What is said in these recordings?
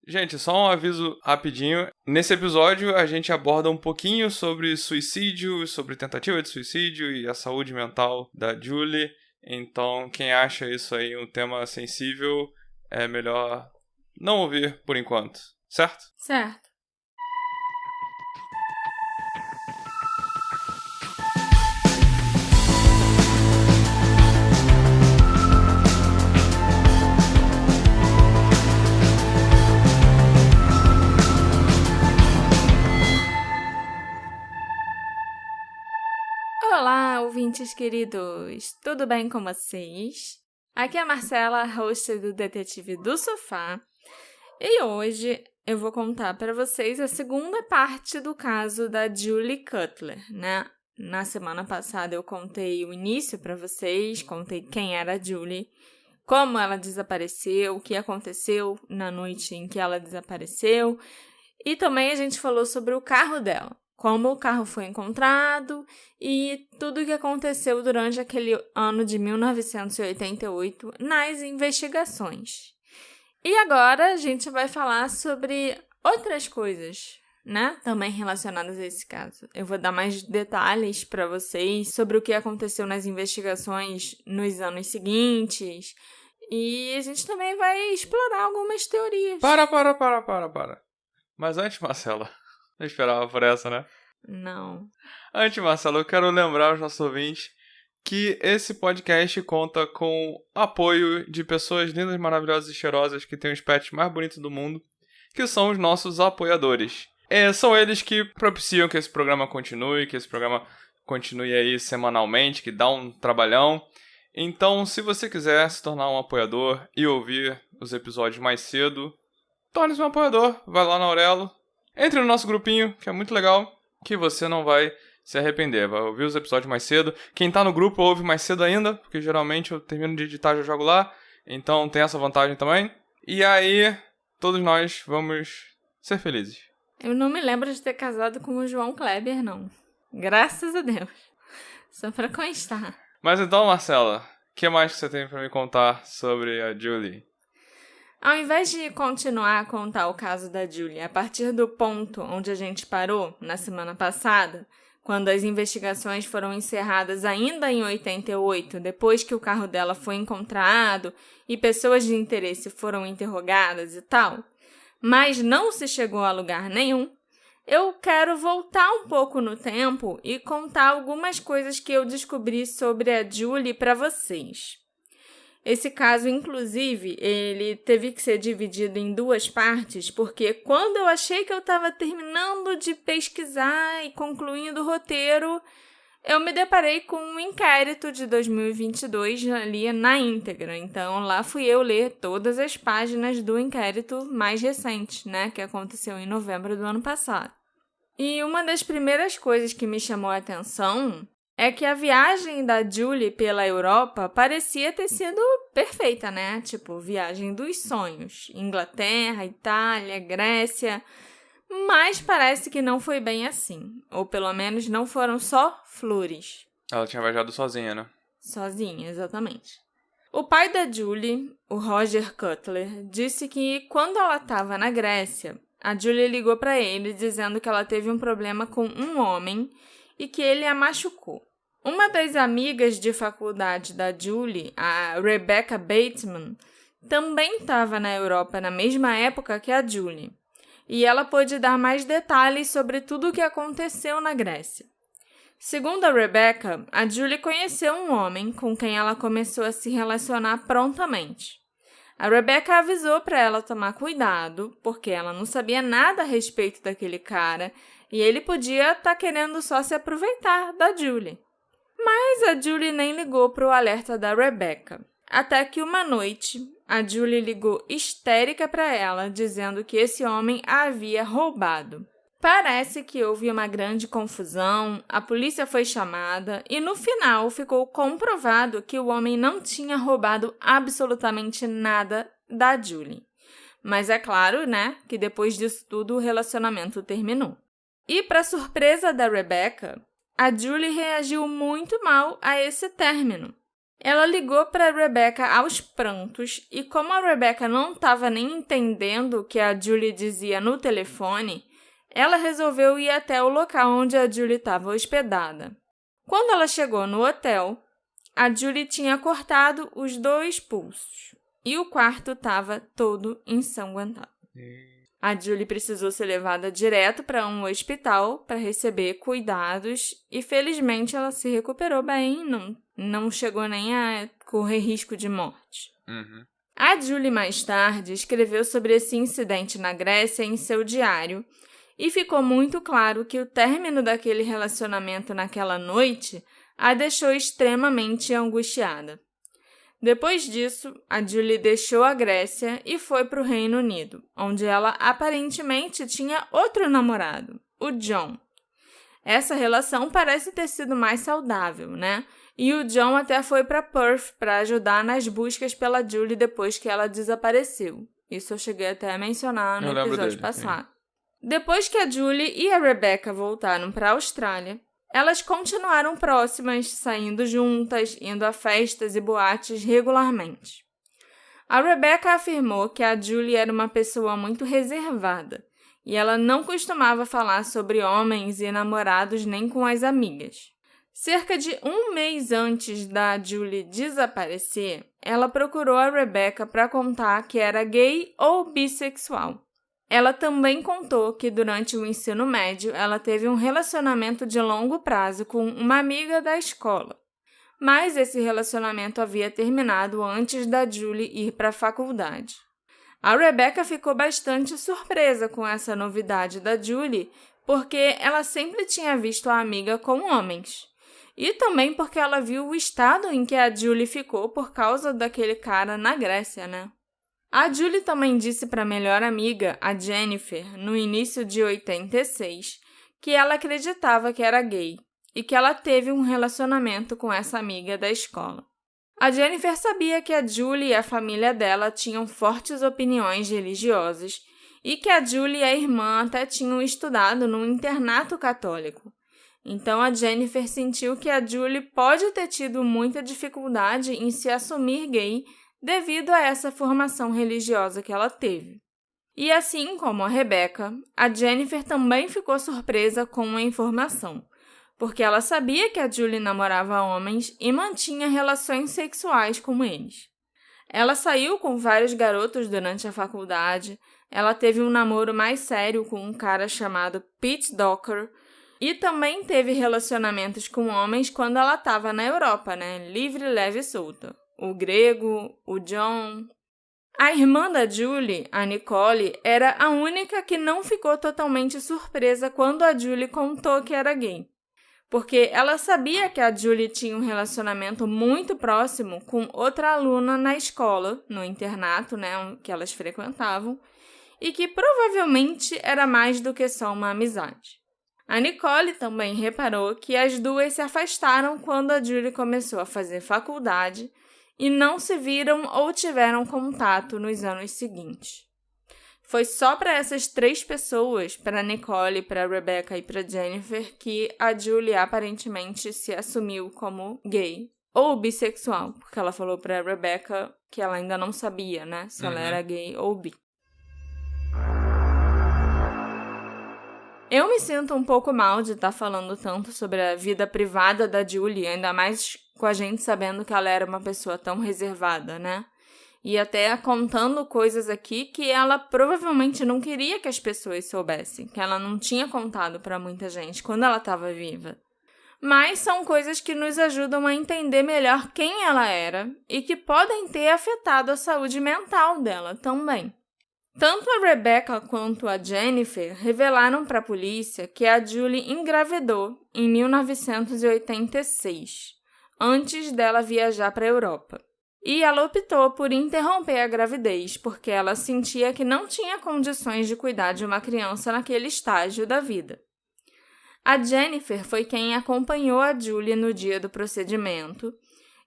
Gente, só um aviso rapidinho. Nesse episódio, a gente aborda um pouquinho sobre suicídio, sobre tentativa de suicídio e a saúde mental da Julie. Então, quem acha isso aí um tema sensível, é melhor não ouvir por enquanto, certo? Certo. Olá, ouvintes queridos! Tudo bem com vocês? Aqui é a Marcela, host do Detetive do Sofá, e hoje eu vou contar para vocês a segunda parte do caso da Julie Cutler, né? Na semana passada eu contei o início para vocês, contei quem era a Julie, como ela desapareceu, o que aconteceu na noite em que ela desapareceu, e também a gente falou sobre o carro dela. Como o carro foi encontrado e tudo o que aconteceu durante aquele ano de 1988 nas investigações. E agora a gente vai falar sobre outras coisas, né? Também relacionadas a esse caso. Eu vou dar mais detalhes para vocês sobre o que aconteceu nas investigações nos anos seguintes. E a gente também vai explorar algumas teorias. Para. Mas antes, Marcela... Não esperava por essa, né? Não. Antes, Marcelo, eu quero lembrar aos nossos ouvintes que esse podcast conta com apoio de pessoas lindas, maravilhosas e cheirosas que têm os pets mais bonitos do mundo, que são os nossos apoiadores. São eles que propiciam que esse programa continue aí semanalmente, que dá um trabalhão. Então, se você quiser se tornar um apoiador e ouvir os episódios mais cedo, torne-se um apoiador, vai lá na Aurelo. Entre no nosso grupinho, que é muito legal, que você não vai se arrepender. Vai ouvir os episódios mais cedo. Quem tá no grupo ouve mais cedo ainda, porque geralmente eu termino de editar e já jogo lá. Então tem essa vantagem também. E aí, todos nós vamos ser felizes. Eu não me lembro de ter casado com o João Kleber, não. Graças a Deus. Só pra constar. Mas então, Marcela, o que mais que você tem pra me contar sobre a Julie? Ao invés de continuar a contar o caso da Julie a partir do ponto onde a gente parou na semana passada, quando as investigações foram encerradas ainda em 88, depois que o carro dela foi encontrado e pessoas de interesse foram interrogadas e tal, mas não se chegou a lugar nenhum, eu quero voltar um pouco no tempo e contar algumas coisas que eu descobri sobre a Julie para vocês. Esse caso, inclusive, ele teve que ser dividido em duas partes, porque quando eu achei que eu estava terminando de pesquisar e concluindo o roteiro, eu me deparei com um inquérito de 2022 ali na íntegra. Então, lá fui eu ler todas as páginas do inquérito mais recente, né, que aconteceu em novembro do ano passado. E uma das primeiras coisas que me chamou a atenção é que a viagem da Julie pela Europa parecia ter sido perfeita, né? Tipo, viagem dos sonhos. Inglaterra, Itália, Grécia. Mas parece que não foi bem assim. Ou pelo menos não foram só flores. Ela tinha viajado sozinha, né? Sozinha, exatamente. O pai da Julie, o Roger Cutler, disse que quando ela estava na Grécia, a Julie ligou para ele dizendo que ela teve um problema com um homem e que ele a machucou. Uma das amigas de faculdade da Julie, a Rebecca Bateman, também estava na Europa na mesma época que a Julie, e ela pôde dar mais detalhes sobre tudo o que aconteceu na Grécia. Segundo a Rebecca, a Julie conheceu um homem com quem ela começou a se relacionar prontamente. A Rebecca avisou para ela tomar cuidado, porque ela não sabia nada a respeito daquele cara e ele podia estar querendo só se aproveitar da Julie. Mas a Julie nem ligou para o alerta da Rebecca. Até que uma noite, a Julie ligou histérica para ela, dizendo que esse homem a havia roubado. Parece que houve uma grande confusão, a polícia foi chamada e no final ficou comprovado que o homem não tinha roubado absolutamente nada da Julie. Mas é claro, né, que depois disso tudo o relacionamento terminou. E para surpresa da Rebecca, a Julie reagiu muito mal a esse término. Ela ligou para Rebecca aos prantos e como a Rebecca não estava nem entendendo o que a Julie dizia no telefone, ela resolveu ir até o local onde a Julie estava hospedada. Quando ela chegou no hotel, a Julie tinha cortado os 2 pulsos e o quarto estava todo ensanguentado. A Julie precisou ser levada direto para um hospital para receber cuidados e, felizmente, ela se recuperou bem, não chegou nem a correr risco de morte. A Julie, mais tarde, escreveu sobre esse incidente na Grécia em seu diário e ficou muito claro que o término daquele relacionamento naquela noite a deixou extremamente angustiada. Depois disso, a Julie deixou a Grécia e foi para o Reino Unido, onde ela aparentemente tinha outro namorado, o John. Essa relação parece ter sido mais saudável, né? E o John até foi para Perth para ajudar nas buscas pela Julie depois que ela desapareceu. Isso eu cheguei até a mencionar no episódio passado. Sim. Depois que a Julie e a Rebecca voltaram para a Austrália, elas continuaram próximas, saindo juntas, indo a festas e boates regularmente. A Rebecca afirmou que a Julie era uma pessoa muito reservada e ela não costumava falar sobre homens e namorados nem com as amigas. Cerca de 1 mês antes da Julie desaparecer, ela procurou a Rebecca para contar que era gay ou bissexual. Ela também contou que durante o ensino médio ela teve um relacionamento de longo prazo com uma amiga da escola, mas esse relacionamento havia terminado antes da Julie ir para a faculdade. A Rebecca ficou bastante surpresa com essa novidade da Julie, porque ela sempre tinha visto a amiga com homens, e também porque ela viu o estado em que a Julie ficou por causa daquele cara na Grécia, né? A Julie também disse para a melhor amiga, a Jennifer, no início de 86, que ela acreditava que era gay e que ela teve um relacionamento com essa amiga da escola. A Jennifer sabia que a Julie e a família dela tinham fortes opiniões religiosas e que a Julie e a irmã até tinham estudado num internato católico. Então a Jennifer sentiu que a Julie pode ter tido muita dificuldade em se assumir gay devido a essa formação religiosa que ela teve. E assim como a Rebecca, a Jennifer também ficou surpresa com a informação, porque ela sabia que a Julie namorava homens e mantinha relações sexuais com eles. Ela saiu com vários garotos durante a faculdade, ela teve um namoro mais sério com um cara chamado Pete Docker e também teve relacionamentos com homens quando ela estava na Europa, né? Livre, leve e solta. O grego, o John. A irmã da Julie, a Nicole, era a única que não ficou totalmente surpresa quando a Julie contou que era gay, porque ela sabia que a Julie tinha um relacionamento muito próximo com outra aluna na escola, no internato, né, que elas frequentavam, e que provavelmente era mais do que só uma amizade. A Nicole também reparou que as duas se afastaram quando a Julie começou a fazer faculdade e não se viram ou tiveram contato nos anos seguintes. Foi só para essas 3 pessoas, para Nicole, para Rebecca e para Jennifer, que a Julie aparentemente se assumiu como gay ou bissexual, porque ela falou para Rebecca que ela ainda não sabia, né, se ela era gay ou bi. Eu me sinto um pouco mal de estar falando tanto sobre a vida privada da Julie, ainda mais com a gente sabendo que ela era uma pessoa tão reservada, né? E até contando coisas aqui que ela provavelmente não queria que as pessoas soubessem, que ela não tinha contado para muita gente quando ela estava viva. Mas são coisas que nos ajudam a entender melhor quem ela era e que podem ter afetado a saúde mental dela também. Tanto a Rebecca quanto a Jennifer revelaram para a polícia que a Julie engravidou em 1986, antes dela viajar para a Europa. E ela optou por interromper a gravidez porque ela sentia que não tinha condições de cuidar de uma criança naquele estágio da vida. A Jennifer foi quem acompanhou a Julie no dia do procedimento,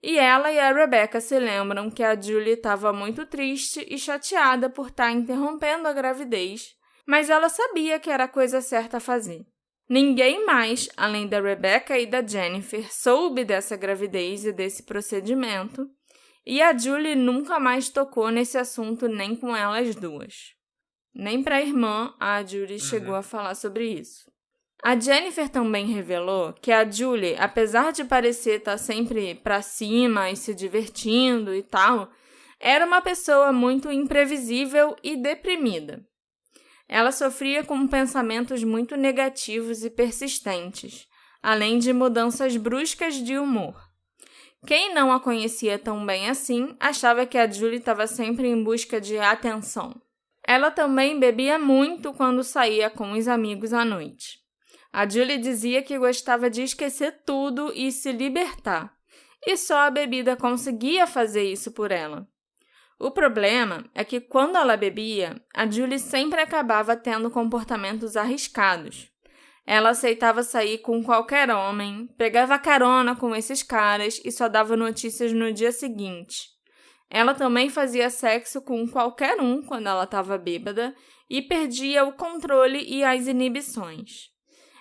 e ela e a Rebecca se lembram que a Julie estava muito triste e chateada por estar interrompendo a gravidez, mas ela sabia que era a coisa certa a fazer. Ninguém mais, além da Rebecca e da Jennifer, soube dessa gravidez e desse procedimento, e a Julie nunca mais tocou nesse assunto nem com elas duas. Nem para a irmã, a Julie chegou a falar sobre isso. A Jennifer também revelou que a Julie, apesar de parecer estar sempre pra cima e se divertindo e tal, era uma pessoa muito imprevisível e deprimida. Ela sofria com pensamentos muito negativos e persistentes, além de mudanças bruscas de humor. Quem não a conhecia tão bem assim, achava que a Julie estava sempre em busca de atenção. Ela também bebia muito quando saía com os amigos à noite. A Julie dizia que gostava de esquecer tudo e se libertar, e só a bebida conseguia fazer isso por ela. O problema é que quando ela bebia, a Julie sempre acabava tendo comportamentos arriscados. Ela aceitava sair com qualquer homem, pegava carona com esses caras e só dava notícias no dia seguinte. Ela também fazia sexo com qualquer um quando ela estava bêbada e perdia o controle e as inibições.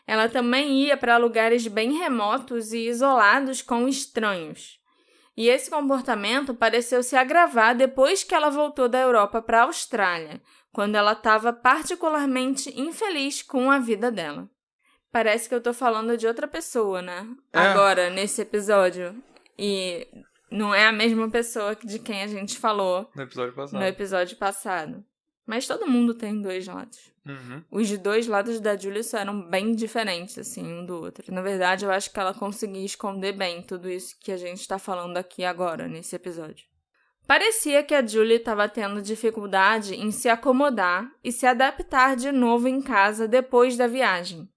Ela também ia para lugares bem remotos e isolados com estranhos. E esse comportamento pareceu se agravar depois que ela voltou da Europa para a Austrália, quando ela estava particularmente infeliz com a vida dela. Parece que eu tô falando de outra pessoa, né? Agora, nesse episódio. E não é a mesma pessoa de quem a gente falou no episódio passado. Mas todo mundo tem dois lados. Os dois lados da Julie eram bem diferentes, assim, um do outro. Na verdade, eu acho que ela conseguia esconder bem tudo isso que a gente está falando aqui agora, nesse episódio. Parecia que a Julie estava tendo dificuldade em se acomodar e se adaptar de novo em casa depois da viagem.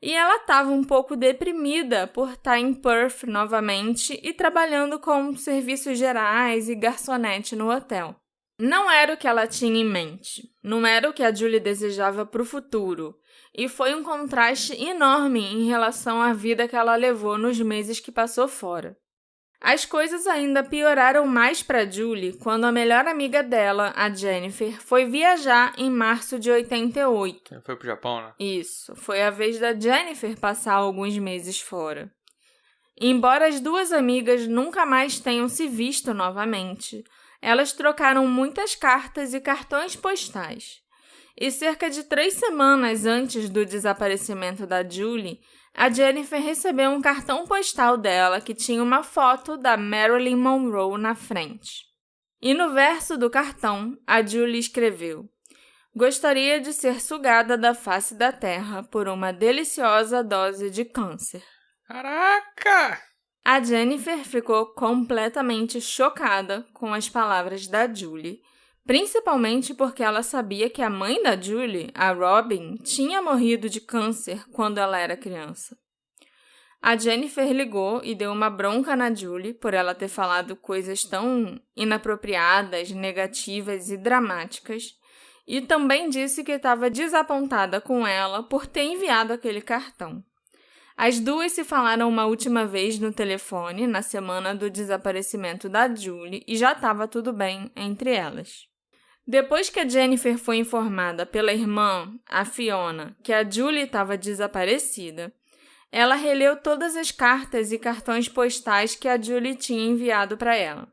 E ela estava um pouco deprimida por estar em Perth novamente e trabalhando com serviços gerais e garçonete no hotel. Não era o que ela tinha em mente, não era o que a Julie desejava para o futuro, e foi um contraste enorme em relação à vida que ela levou nos meses que passou fora. As coisas ainda pioraram mais para Julie quando a melhor amiga dela, a Jennifer, foi viajar em março de 88. Foi pro Japão, né? Isso, foi a vez da Jennifer passar alguns meses fora. Embora as duas amigas nunca mais tenham se visto novamente, elas trocaram muitas cartas e cartões postais. E cerca de 3 semanas antes do desaparecimento da Julie, a Jennifer recebeu um cartão postal dela que tinha uma foto da Marilyn Monroe na frente. E no verso do cartão, a Julie escreveu: "Gostaria de ser sugada da face da terra por uma deliciosa dose de câncer." Caraca! A Jennifer ficou completamente chocada com as palavras da Julie, principalmente porque ela sabia que a mãe da Julie, a Robin, tinha morrido de câncer quando ela era criança. A Jennifer ligou e deu uma bronca na Julie por ela ter falado coisas tão inapropriadas, negativas e dramáticas, e também disse que estava desapontada com ela por ter enviado aquele cartão. As duas se falaram uma última vez no telefone na semana do desaparecimento da Julie e já estava tudo bem entre elas. Depois que a Jennifer foi informada pela irmã, a Fiona, que a Julie estava desaparecida, ela releu todas as cartas e cartões postais que a Julie tinha enviado para ela.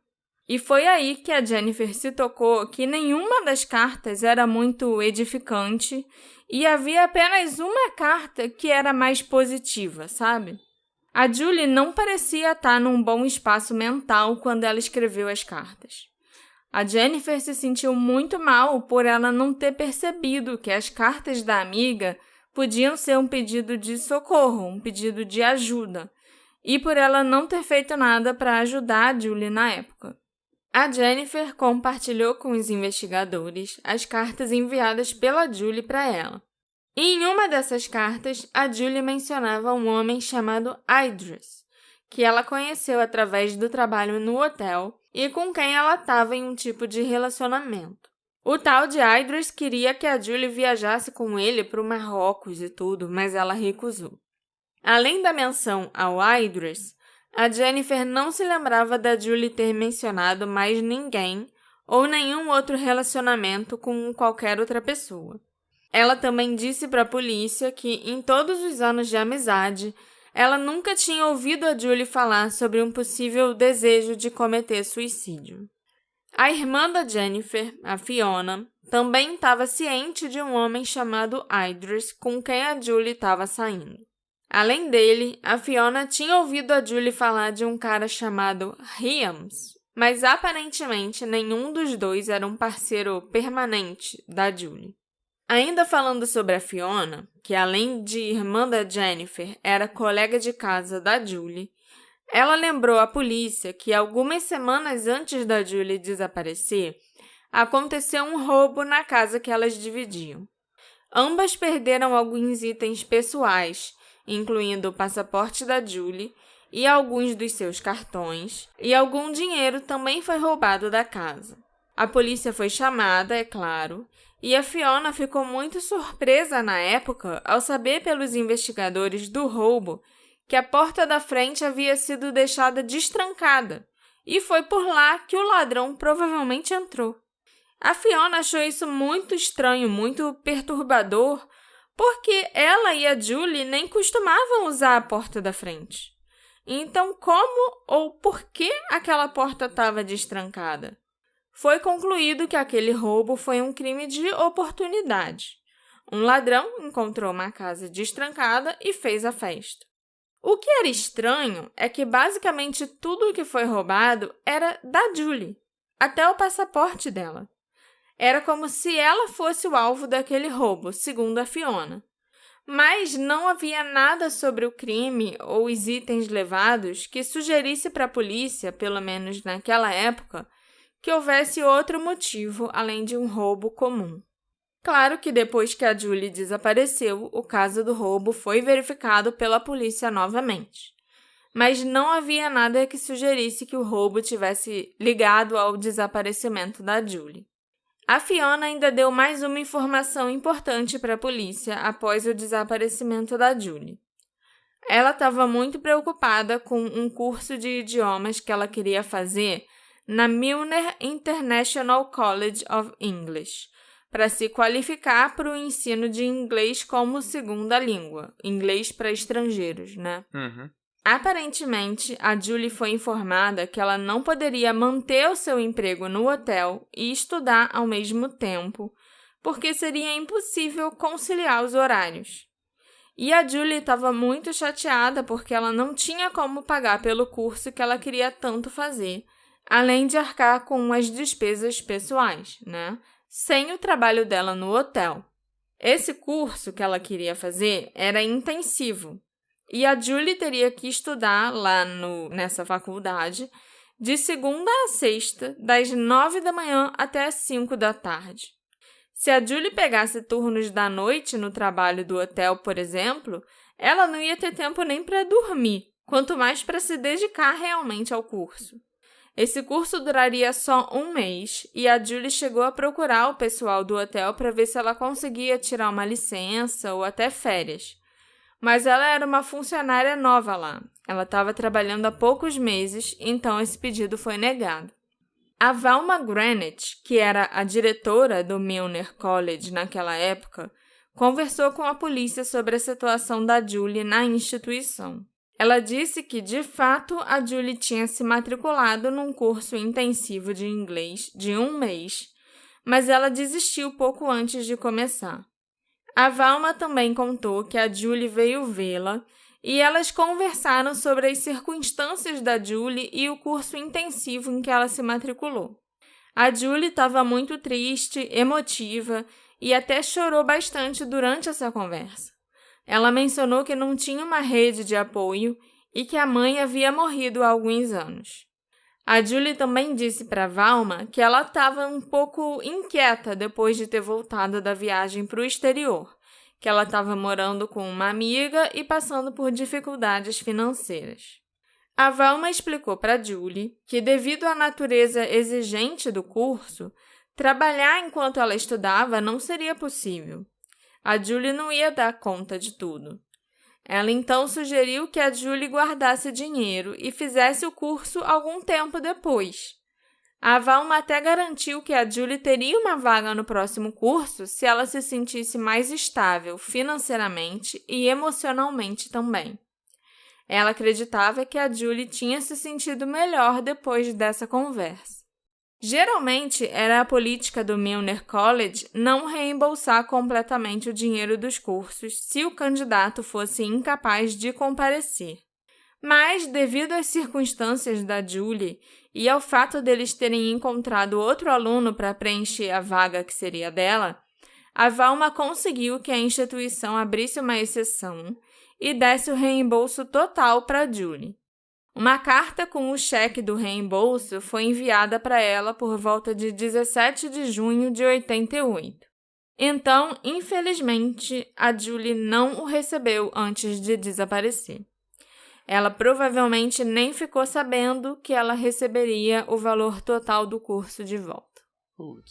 E foi aí que a Jennifer se tocou que nenhuma das cartas era muito edificante e havia apenas uma carta que era mais positiva, sabe? A Julie não parecia estar num bom espaço mental quando ela escreveu as cartas. A Jennifer se sentiu muito mal por ela não ter percebido que as cartas da amiga podiam ser um pedido de socorro, um pedido de ajuda, e por ela não ter feito nada para ajudar a Julie na época. A Jennifer compartilhou com os investigadores as cartas enviadas pela Julie para ela. E em uma dessas cartas, a Julie mencionava um homem chamado Idris, que ela conheceu através do trabalho no hotel e com quem ela estava em um tipo de relacionamento. O tal de Idris queria que a Julie viajasse com ele para o Marrocos e tudo, mas ela recusou. Além da menção ao Idris, a Jennifer não se lembrava da Julie ter mencionado mais ninguém ou nenhum outro relacionamento com qualquer outra pessoa. Ela também disse para a polícia que, em todos os anos de amizade, ela nunca tinha ouvido a Julie falar sobre um possível desejo de cometer suicídio. A irmã da Jennifer, a Fiona, também estava ciente de um homem chamado Idris com quem a Julie estava saindo. Além dele, a Fiona tinha ouvido a Julie falar de um cara chamado Hyams, mas aparentemente nenhum dos dois era um parceiro permanente da Julie. Ainda falando sobre a Fiona, que além de irmã da Jennifer, era colega de casa da Julie, ela lembrou à polícia que algumas semanas antes da Julie desaparecer, aconteceu um roubo na casa que elas dividiam. Ambas perderam alguns itens pessoais, incluindo o passaporte da Julie e alguns dos seus cartões, e algum dinheiro também foi roubado da casa. A polícia foi chamada, é claro, e a Fiona ficou muito surpresa na época ao saber pelos investigadores do roubo que a porta da frente havia sido deixada destrancada, e foi por lá que o ladrão provavelmente entrou. A Fiona achou isso muito estranho, muito perturbador, porque ela e a Julie nem costumavam usar a porta da frente. Então, como ou por que aquela porta estava destrancada? Foi concluído que aquele roubo foi um crime de oportunidade. Um ladrão encontrou uma casa destrancada e fez a festa. O que era estranho é que basicamente tudo o que foi roubado era da Julie, até o passaporte dela. Era como se ela fosse o alvo daquele roubo, segundo a Fiona. Mas não havia nada sobre o crime ou os itens levados que sugerisse para a polícia, pelo menos naquela época, que houvesse outro motivo além de um roubo comum. Claro que depois que a Julie desapareceu, o caso do roubo foi verificado pela polícia novamente. Mas não havia nada que sugerisse que o roubo tivesse ligado ao desaparecimento da Julie. A Fiona ainda deu mais uma informação importante para a polícia após o desaparecimento da Julie. Ela estava muito preocupada com um curso de idiomas que ela queria fazer na Milner International College of English, para se qualificar para o ensino de inglês como segunda língua, inglês para estrangeiros, né? Uhum. Aparentemente, a Julie foi informada que ela não poderia manter o seu emprego no hotel e estudar ao mesmo tempo, porque seria impossível conciliar os horários. E a Julie estava muito chateada porque ela não tinha como pagar pelo curso que ela queria tanto fazer, além de arcar com as despesas pessoais, né? Sem o trabalho dela no hotel. Esse curso que ela queria fazer era intensivo, e a Julie teria que estudar lá nessa faculdade de segunda a sexta, das 9 da manhã até as 5 da tarde. Se a Julie pegasse turnos da noite no trabalho do hotel, por exemplo, ela não ia ter tempo nem para dormir, quanto mais para se dedicar realmente ao curso. Esse curso duraria só 1 mês e a Julie chegou a procurar o pessoal do hotel para ver se ela conseguia tirar uma licença ou até férias. Mas ela era uma funcionária nova lá. Ela estava trabalhando há poucos meses, então esse pedido foi negado. A Valma Greenwich, que era a diretora do Milner College naquela época, conversou com a polícia sobre a situação da Julie na instituição. Ela disse que, de fato, a Julie tinha se matriculado num curso intensivo de inglês de 1 mês, mas ela desistiu pouco antes de começar. A Valma também contou que a Julie veio vê-la e elas conversaram sobre as circunstâncias da Julie e o curso intensivo em que ela se matriculou. A Julie estava muito triste, emotiva e até chorou bastante durante essa conversa. Ela mencionou que não tinha uma rede de apoio e que a mãe havia morrido há alguns anos. A Julie também disse para Valma que ela estava um pouco inquieta depois de ter voltado da viagem para o exterior, que ela estava morando com uma amiga e passando por dificuldades financeiras. A Valma explicou para Julie que, devido à natureza exigente do curso, trabalhar enquanto ela estudava não seria possível. A Julie não ia dar conta de tudo. Ela então sugeriu que a Julie guardasse dinheiro e fizesse o curso algum tempo depois. A Valma até garantiu que a Julie teria uma vaga no próximo curso se ela se sentisse mais estável financeiramente e emocionalmente também. Ela acreditava que a Julie tinha se sentido melhor depois dessa conversa. Geralmente, era a política do Milner College não reembolsar completamente o dinheiro dos cursos se o candidato fosse incapaz de comparecer. Mas, devido às circunstâncias da Julie e ao fato deles terem encontrado outro aluno para preencher a vaga que seria dela, a Valma conseguiu que a instituição abrisse uma exceção e desse o reembolso total para a Julie. Uma carta com o cheque do reembolso foi enviada para ela por volta de 17 de junho de 88. Então, infelizmente, a Julie não o recebeu antes de desaparecer. Ela provavelmente nem ficou sabendo que ela receberia o valor total do curso de volta. Putz.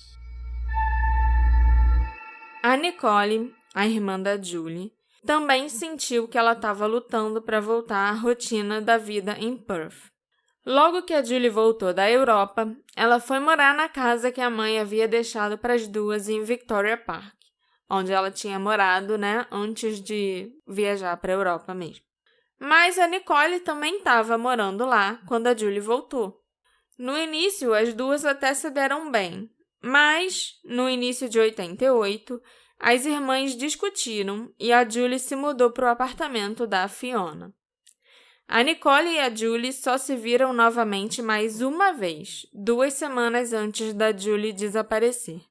A Nicole, a irmã da Julie, também sentiu que ela estava lutando para voltar à rotina da vida em Perth. Logo que a Julie voltou da Europa, ela foi morar na casa que a mãe havia deixado para as duas em Victoria Park, onde ela tinha morado, antes de viajar para a Europa mesmo. Mas a Nicole também estava morando lá quando a Julie voltou. No início, as duas até se deram bem, mas, no início de 88, as irmãs discutiram e a Julie se mudou para o apartamento da Fiona. A Nicole e a Julie só se viram novamente mais uma vez, 2 semanas antes da Julie desaparecer.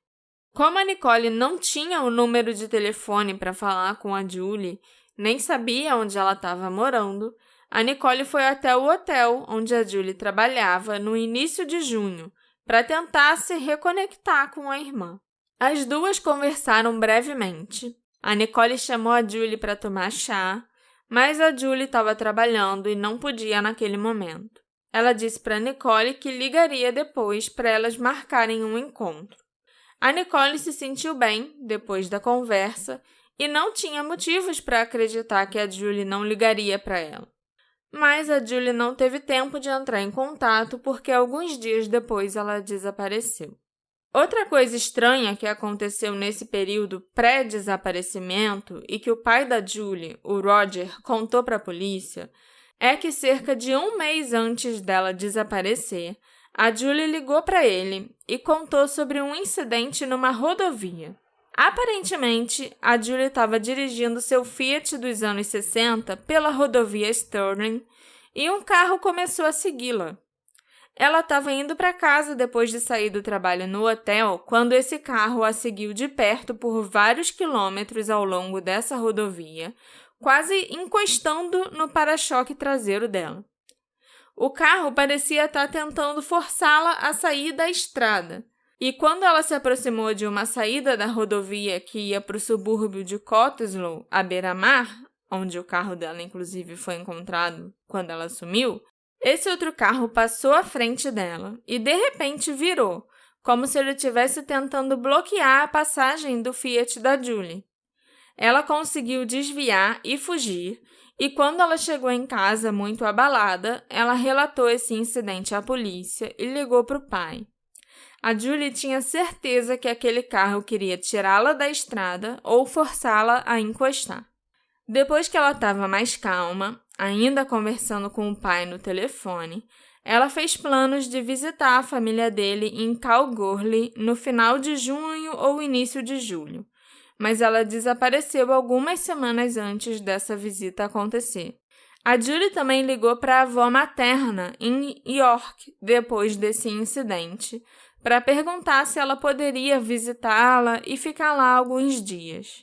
Como a Nicole não tinha o número de telefone para falar com a Julie, nem sabia onde ela estava morando, a Nicole foi até o hotel onde a Julie trabalhava no início de junho para tentar se reconectar com a irmã. As duas conversaram brevemente. A Nicole chamou a Julie para tomar chá, mas a Julie estava trabalhando e não podia naquele momento. Ela disse para Nicole que ligaria depois para elas marcarem um encontro. A Nicole se sentiu bem depois da conversa e não tinha motivos para acreditar que a Julie não ligaria para ela. Mas a Julie não teve tempo de entrar em contato porque alguns dias depois ela desapareceu. Outra coisa estranha que aconteceu nesse período pré-desaparecimento e que o pai da Julie, o Roger, contou para a polícia é que cerca de 1 mês antes dela desaparecer, a Julie ligou para ele e contou sobre um incidente numa rodovia. Aparentemente, a Julie estava dirigindo seu Fiat dos anos 60 pela rodovia Stirling e um carro começou a segui-la. Ela estava indo para casa depois de sair do trabalho no hotel quando esse carro a seguiu de perto por vários quilômetros ao longo dessa rodovia, quase encostando no para-choque traseiro dela. O carro parecia estar tentando forçá-la a sair da estrada. E quando ela se aproximou de uma saída da rodovia que ia para o subúrbio de Cottesloe, à beira-mar, onde o carro dela inclusive foi encontrado quando ela sumiu, esse outro carro passou à frente dela e de repente virou, como se ele estivesse tentando bloquear a passagem do Fiat da Julie. Ela conseguiu desviar e fugir, e quando ela chegou em casa muito abalada, ela relatou esse incidente à polícia e ligou para o pai. A Julie tinha certeza que aquele carro queria tirá-la da estrada ou forçá-la a encostar. Depois que ela estava mais calma, ainda conversando com o pai no telefone, ela fez planos de visitar a família dele em Kalgoorlie no final de junho ou início de julho, mas ela desapareceu algumas semanas antes dessa visita acontecer. A Julie também ligou para a avó materna em York depois desse incidente, para perguntar se ela poderia visitá-la e ficar lá alguns dias.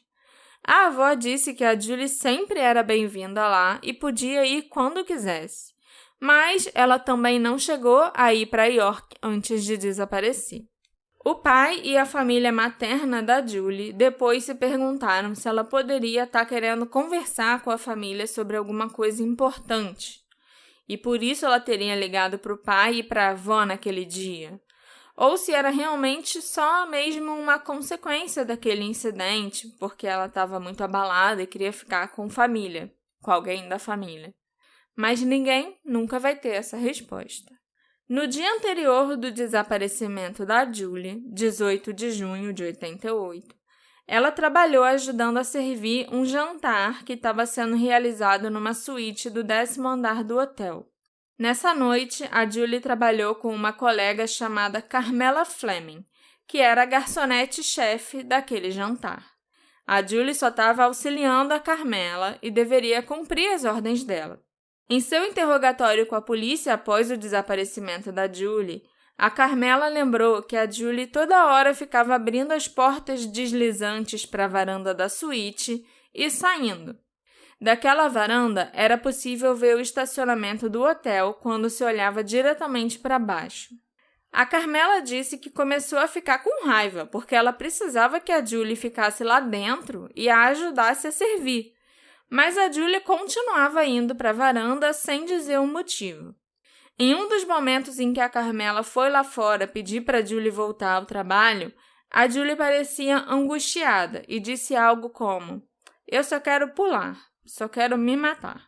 A avó disse que a Julie sempre era bem-vinda lá e podia ir quando quisesse, mas ela também não chegou a ir para York antes de desaparecer. O pai e a família materna da Julie depois se perguntaram se ela poderia estar querendo conversar com a família sobre alguma coisa importante, e por isso ela teria ligado para o pai e para a avó naquele dia. Ou se era realmente só mesmo uma consequência daquele incidente, porque ela estava muito abalada e queria ficar com família, com alguém da família. Mas ninguém nunca vai ter essa resposta. No dia anterior do desaparecimento da Julie, 18 de junho de 88, ela trabalhou ajudando a servir um jantar que estava sendo realizado numa suíte do 10º andar do hotel. Nessa noite, a Julie trabalhou com uma colega chamada Carmela Fleming, que era a garçonete-chefe daquele jantar. A Julie só estava auxiliando a Carmela e deveria cumprir as ordens dela. Em seu interrogatório com a polícia após o desaparecimento da Julie, a Carmela lembrou que a Julie toda hora ficava abrindo as portas deslizantes para a varanda da suíte e saindo. Daquela varanda, era possível ver o estacionamento do hotel quando se olhava diretamente para baixo. A Carmela disse que começou a ficar com raiva, porque ela precisava que a Julie ficasse lá dentro e a ajudasse a servir. Mas a Julie continuava indo para a varanda sem dizer um motivo. Em um dos momentos em que a Carmela foi lá fora pedir para a Julie voltar ao trabalho, a Julie parecia angustiada e disse algo como: "Eu só quero pular, só quero me matar."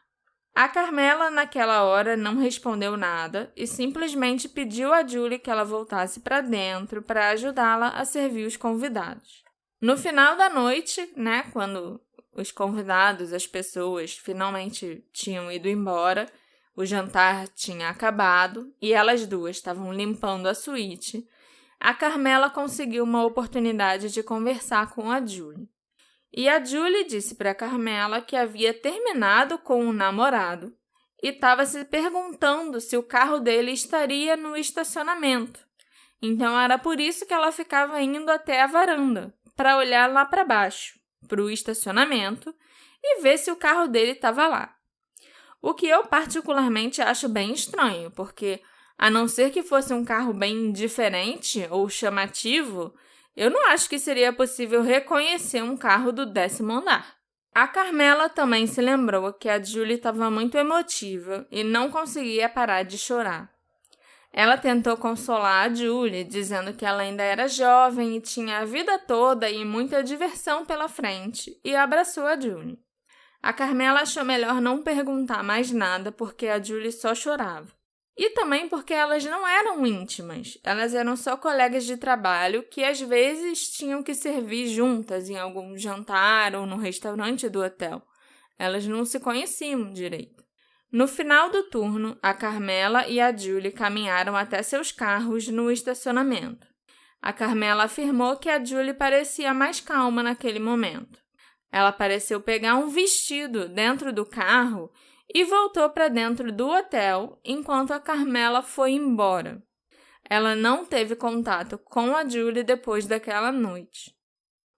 A Carmela, naquela hora, não respondeu nada e simplesmente pediu a Julie que ela voltasse para dentro para ajudá-la a servir os convidados. No final da noite, quando os convidados, as pessoas, finalmente tinham ido embora, o jantar tinha acabado e elas duas estavam limpando a suíte, a Carmela conseguiu uma oportunidade de conversar com a Julie. E a Julie disse para a Carmela que havia terminado com um namorado e estava se perguntando se o carro dele estaria no estacionamento. Então era por isso que ela ficava indo até a varanda, para olhar lá para baixo, para o estacionamento, e ver se o carro dele estava lá. O que eu particularmente acho bem estranho, porque, a não ser que fosse um carro bem diferente ou chamativo, eu não acho que seria possível reconhecer um carro do 10º andar. A Carmela também se lembrou que a Julie estava muito emotiva e não conseguia parar de chorar. Ela tentou consolar a Julie, dizendo que ela ainda era jovem e tinha a vida toda e muita diversão pela frente, e abraçou a Julie. A Carmela achou melhor não perguntar mais nada porque a Julie só chorava. E também porque elas não eram íntimas, elas eram só colegas de trabalho que às vezes tinham que servir juntas em algum jantar ou no restaurante do hotel. Elas não se conheciam direito. No final do turno, a Carmela e a Julie caminharam até seus carros no estacionamento. A Carmela afirmou que a Julie parecia mais calma naquele momento. Ela pareceu pegar um vestido dentro do carro e voltou para dentro do hotel enquanto a Carmela foi embora. Ela não teve contato com a Julie depois daquela noite.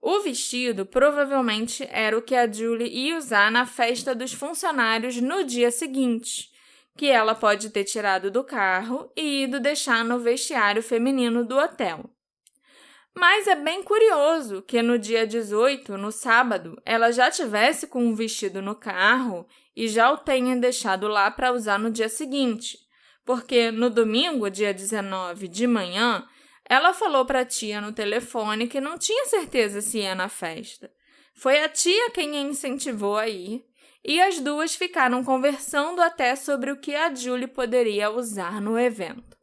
O vestido provavelmente era o que a Julie ia usar na festa dos funcionários no dia seguinte, que ela pode ter tirado do carro e ido deixar no vestiário feminino do hotel. Mas é bem curioso que no dia 18, no sábado, ela já tivesse com um vestido no carro e já o tenha deixado lá para usar no dia seguinte, porque no domingo, dia 19, de manhã, ela falou para a tia no telefone que não tinha certeza se ia na festa. Foi a tia quem a incentivou a ir, e as duas ficaram conversando até sobre o que a Julie poderia usar no evento.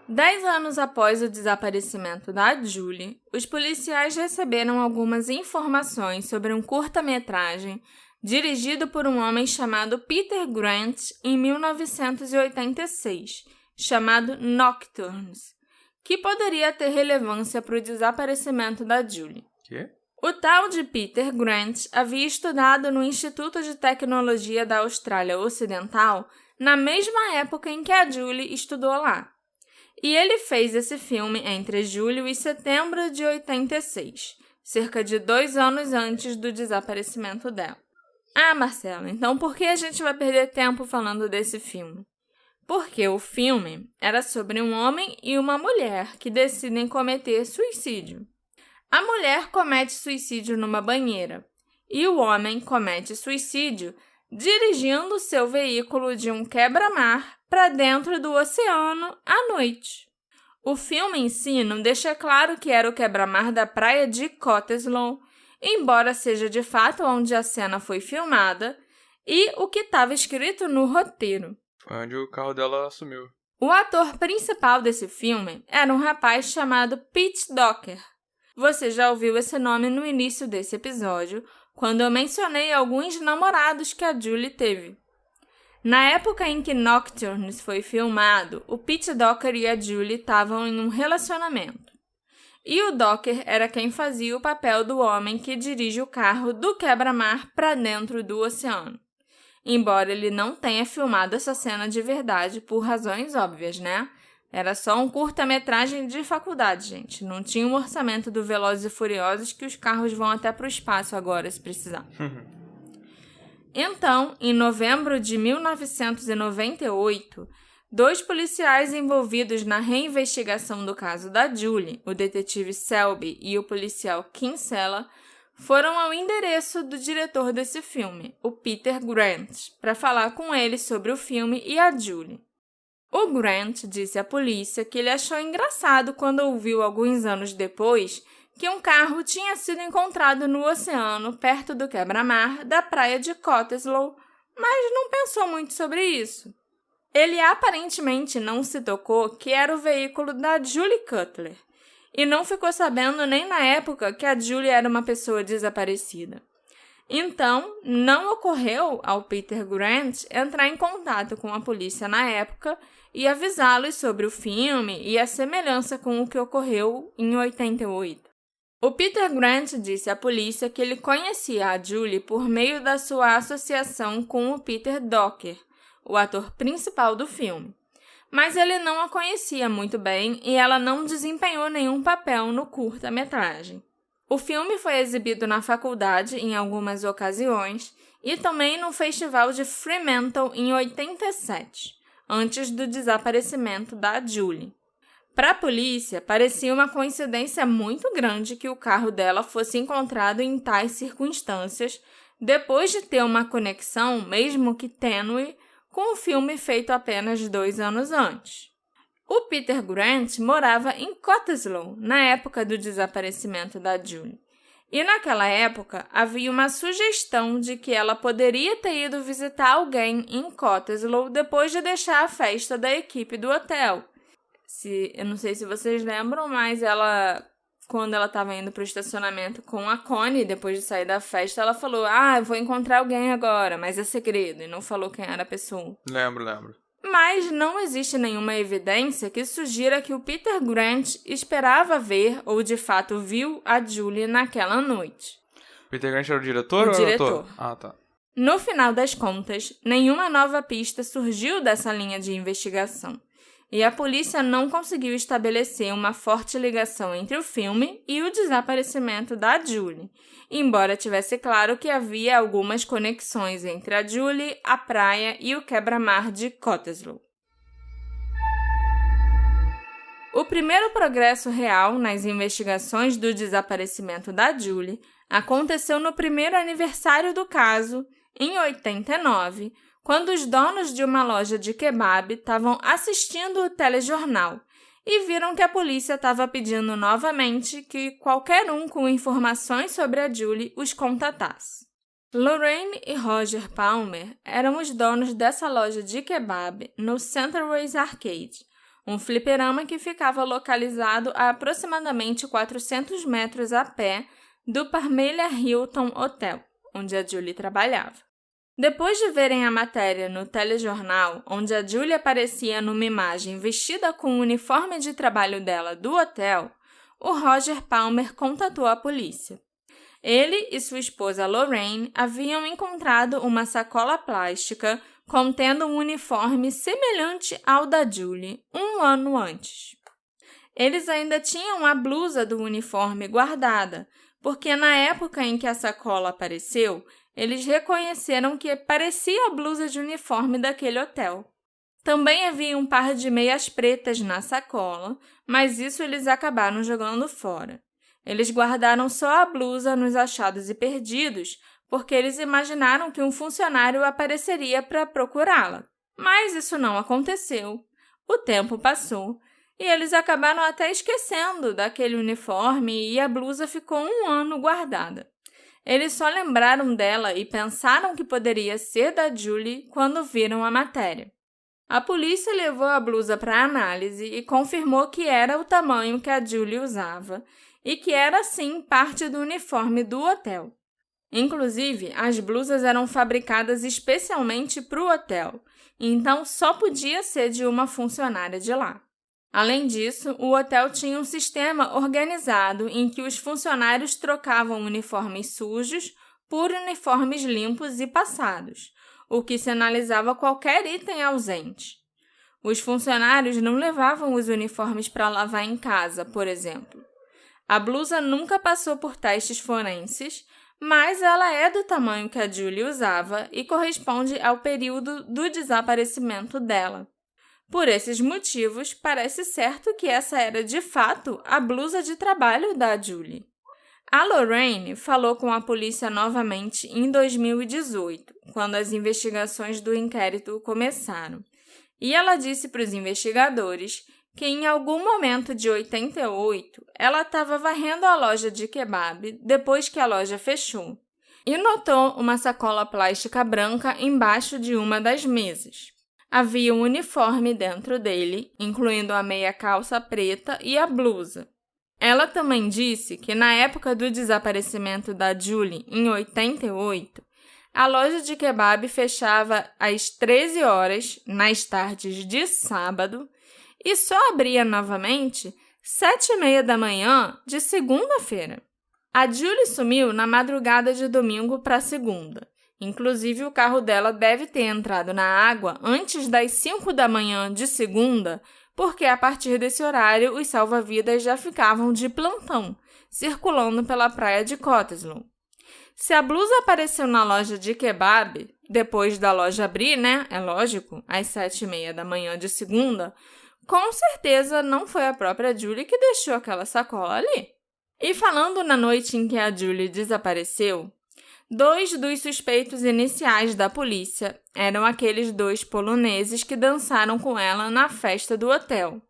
10 anos após o desaparecimento da Julie, os policiais receberam algumas informações sobre um curta-metragem dirigido por um homem chamado Peter Grant em 1986, chamado Nocturnes, que poderia ter relevância para o desaparecimento da Julie. Quê? O tal de Peter Grant havia estudado no Instituto de Tecnologia da Austrália Ocidental na mesma época em que a Julie estudou lá. E ele fez esse filme entre julho e setembro de 86, cerca de 2 anos antes do desaparecimento dela. Ah, Marcela, então por que a gente vai perder tempo falando desse filme? Porque o filme era sobre um homem e uma mulher que decidem cometer suicídio. A mulher comete suicídio numa banheira e o homem comete suicídio dirigindo seu veículo de um quebra-mar para dentro do oceano à noite. O filme em si não deixa claro que era o quebra-mar da praia de Cottesloe, embora seja de fato onde a cena foi filmada, e o que estava escrito no roteiro. Foi onde o carro dela sumiu. O ator principal desse filme era um rapaz chamado Pete Docker. Você já ouviu esse nome no início desse episódio, quando eu mencionei alguns namorados que a Julie teve. Na época em que Nocturnes foi filmado, o Pete Docker e a Julie estavam em um relacionamento. E o Docker era quem fazia o papel do homem que dirige o carro do quebra-mar para dentro do oceano. Embora ele não tenha filmado essa cena de verdade por razões óbvias, né? Era só um curta-metragem de faculdade, gente. Não tinha um orçamento do Velozes e Furiosos que os carros vão até pro espaço agora, se precisar. Então, em novembro de 1998, 2 policiais envolvidos na reinvestigação do caso da Julie, o detetive Selby e o policial Kinsella, foram ao endereço do diretor desse filme, o Peter Grant, para falar com ele sobre o filme e a Julie. O Grant disse à polícia que ele achou engraçado quando ouviu alguns anos depois que um carro tinha sido encontrado no oceano perto do quebra-mar da praia de Cottesloe, mas não pensou muito sobre isso. Ele aparentemente não se tocou que era o veículo da Julie Cutler, e não ficou sabendo nem na época que a Julie era uma pessoa desaparecida. Então, não ocorreu ao Peter Grant entrar em contato com a polícia na época e avisá-los sobre o filme e a semelhança com o que ocorreu em 88. O Peter Grant disse à polícia que ele conhecia a Julie por meio da sua associação com o Peter Docker, o ator principal do filme. Mas ele não a conhecia muito bem e ela não desempenhou nenhum papel no curta-metragem. O filme foi exibido na faculdade em algumas ocasiões e também no Festival de Fremantle em 87, antes do desaparecimento da Julie. Para a polícia, parecia uma coincidência muito grande que o carro dela fosse encontrado em tais circunstâncias, depois de ter uma conexão, mesmo que tênue, com o filme feito apenas 2 anos antes. O Peter Grant morava em Cottesloe na época do desaparecimento da Julie. E naquela época havia uma sugestão de que ela poderia ter ido visitar alguém em Cottesloe depois de deixar a festa da equipe do hotel. Eu não sei se vocês lembram, mas quando ela estava indo para o estacionamento com a Connie, depois de sair da festa, ela falou, eu vou encontrar alguém agora, mas é segredo, e não falou quem era a pessoa. Lembro. Mas não existe nenhuma evidência que sugira que o Peter Grant esperava ver ou de fato viu a Julie naquela noite. Peter Grant era o diretor ou era o ator? Ah, tá. No final das contas, nenhuma nova pista surgiu dessa linha de investigação. E a polícia não conseguiu estabelecer uma forte ligação entre o filme e o desaparecimento da Julie, embora tivesse claro que havia algumas conexões entre a Julie, a praia e o quebra-mar de Cottesloe. O primeiro progresso real nas investigações do desaparecimento da Julie aconteceu no primeiro aniversário do caso, em 89, quando os donos de uma loja de kebab estavam assistindo o telejornal e viram que a polícia estava pedindo novamente que qualquer um com informações sobre a Julie os contatasse. Lorraine e Roger Palmer eram os donos dessa loja de kebab no Centerways Arcade, um fliperama que ficava localizado a aproximadamente 400 metros a pé do Parmelia Hilton Hotel, onde a Julie trabalhava. Depois de verem a matéria no telejornal, onde a Julie aparecia numa imagem vestida com o uniforme de trabalho dela do hotel, o Roger Palmer contatou a polícia. Ele e sua esposa Lorraine haviam encontrado uma sacola plástica contendo um uniforme semelhante ao da Julie 1 ano antes. Eles ainda tinham a blusa do uniforme guardada, porque na época em que a sacola apareceu, eles reconheceram que parecia a blusa de uniforme daquele hotel. Também havia um par de meias pretas na sacola, mas isso eles acabaram jogando fora. Eles guardaram só a blusa nos achados e perdidos, porque eles imaginaram que um funcionário apareceria para procurá-la. Mas isso não aconteceu. O tempo passou e eles acabaram até esquecendo daquele uniforme e a blusa ficou 1 ano guardada. Eles só lembraram dela e pensaram que poderia ser da Julie quando viram a matéria. A polícia levou a blusa para análise e confirmou que era o tamanho que a Julie usava e que era, sim, parte do uniforme do hotel. Inclusive, as blusas eram fabricadas especialmente para o hotel, então só podia ser de uma funcionária de lá. Além disso, o hotel tinha um sistema organizado em que os funcionários trocavam uniformes sujos por uniformes limpos e passados, o que sinalizava qualquer item ausente. Os funcionários não levavam os uniformes para lavar em casa, por exemplo. A blusa nunca passou por testes forenses, mas ela é do tamanho que a Julie usava e corresponde ao período do desaparecimento dela. Por esses motivos, parece certo que essa era, de fato, a blusa de trabalho da Julie. A Lorraine falou com a polícia novamente em 2018, quando as investigações do inquérito começaram. E ela disse para os investigadores que em algum momento de 88, ela estava varrendo a loja de kebab depois que a loja fechou e notou uma sacola plástica branca embaixo de uma das mesas. Havia um uniforme dentro dele, incluindo a meia calça preta e a blusa. Ela também disse que na época do desaparecimento da Julie, em 88, a loja de kebab fechava às 13 horas, nas tardes de sábado, e só abria novamente 7h30 da manhã de segunda-feira. A Julie sumiu na madrugada de domingo para segunda. Inclusive, o carro dela deve ter entrado na água antes das 5 da manhã de segunda, porque a partir desse horário os salva-vidas já ficavam de plantão, circulando pela praia de Cottesloe. Se a blusa apareceu na loja de kebab, depois da loja abrir, né? É lógico, às 7h30 da manhã de segunda, com certeza não foi a própria Julie que deixou aquela sacola ali. E falando na noite em que a Julie desapareceu, 2 dos suspeitos iniciais da polícia eram aqueles 2 poloneses que dançaram com ela na festa do hotel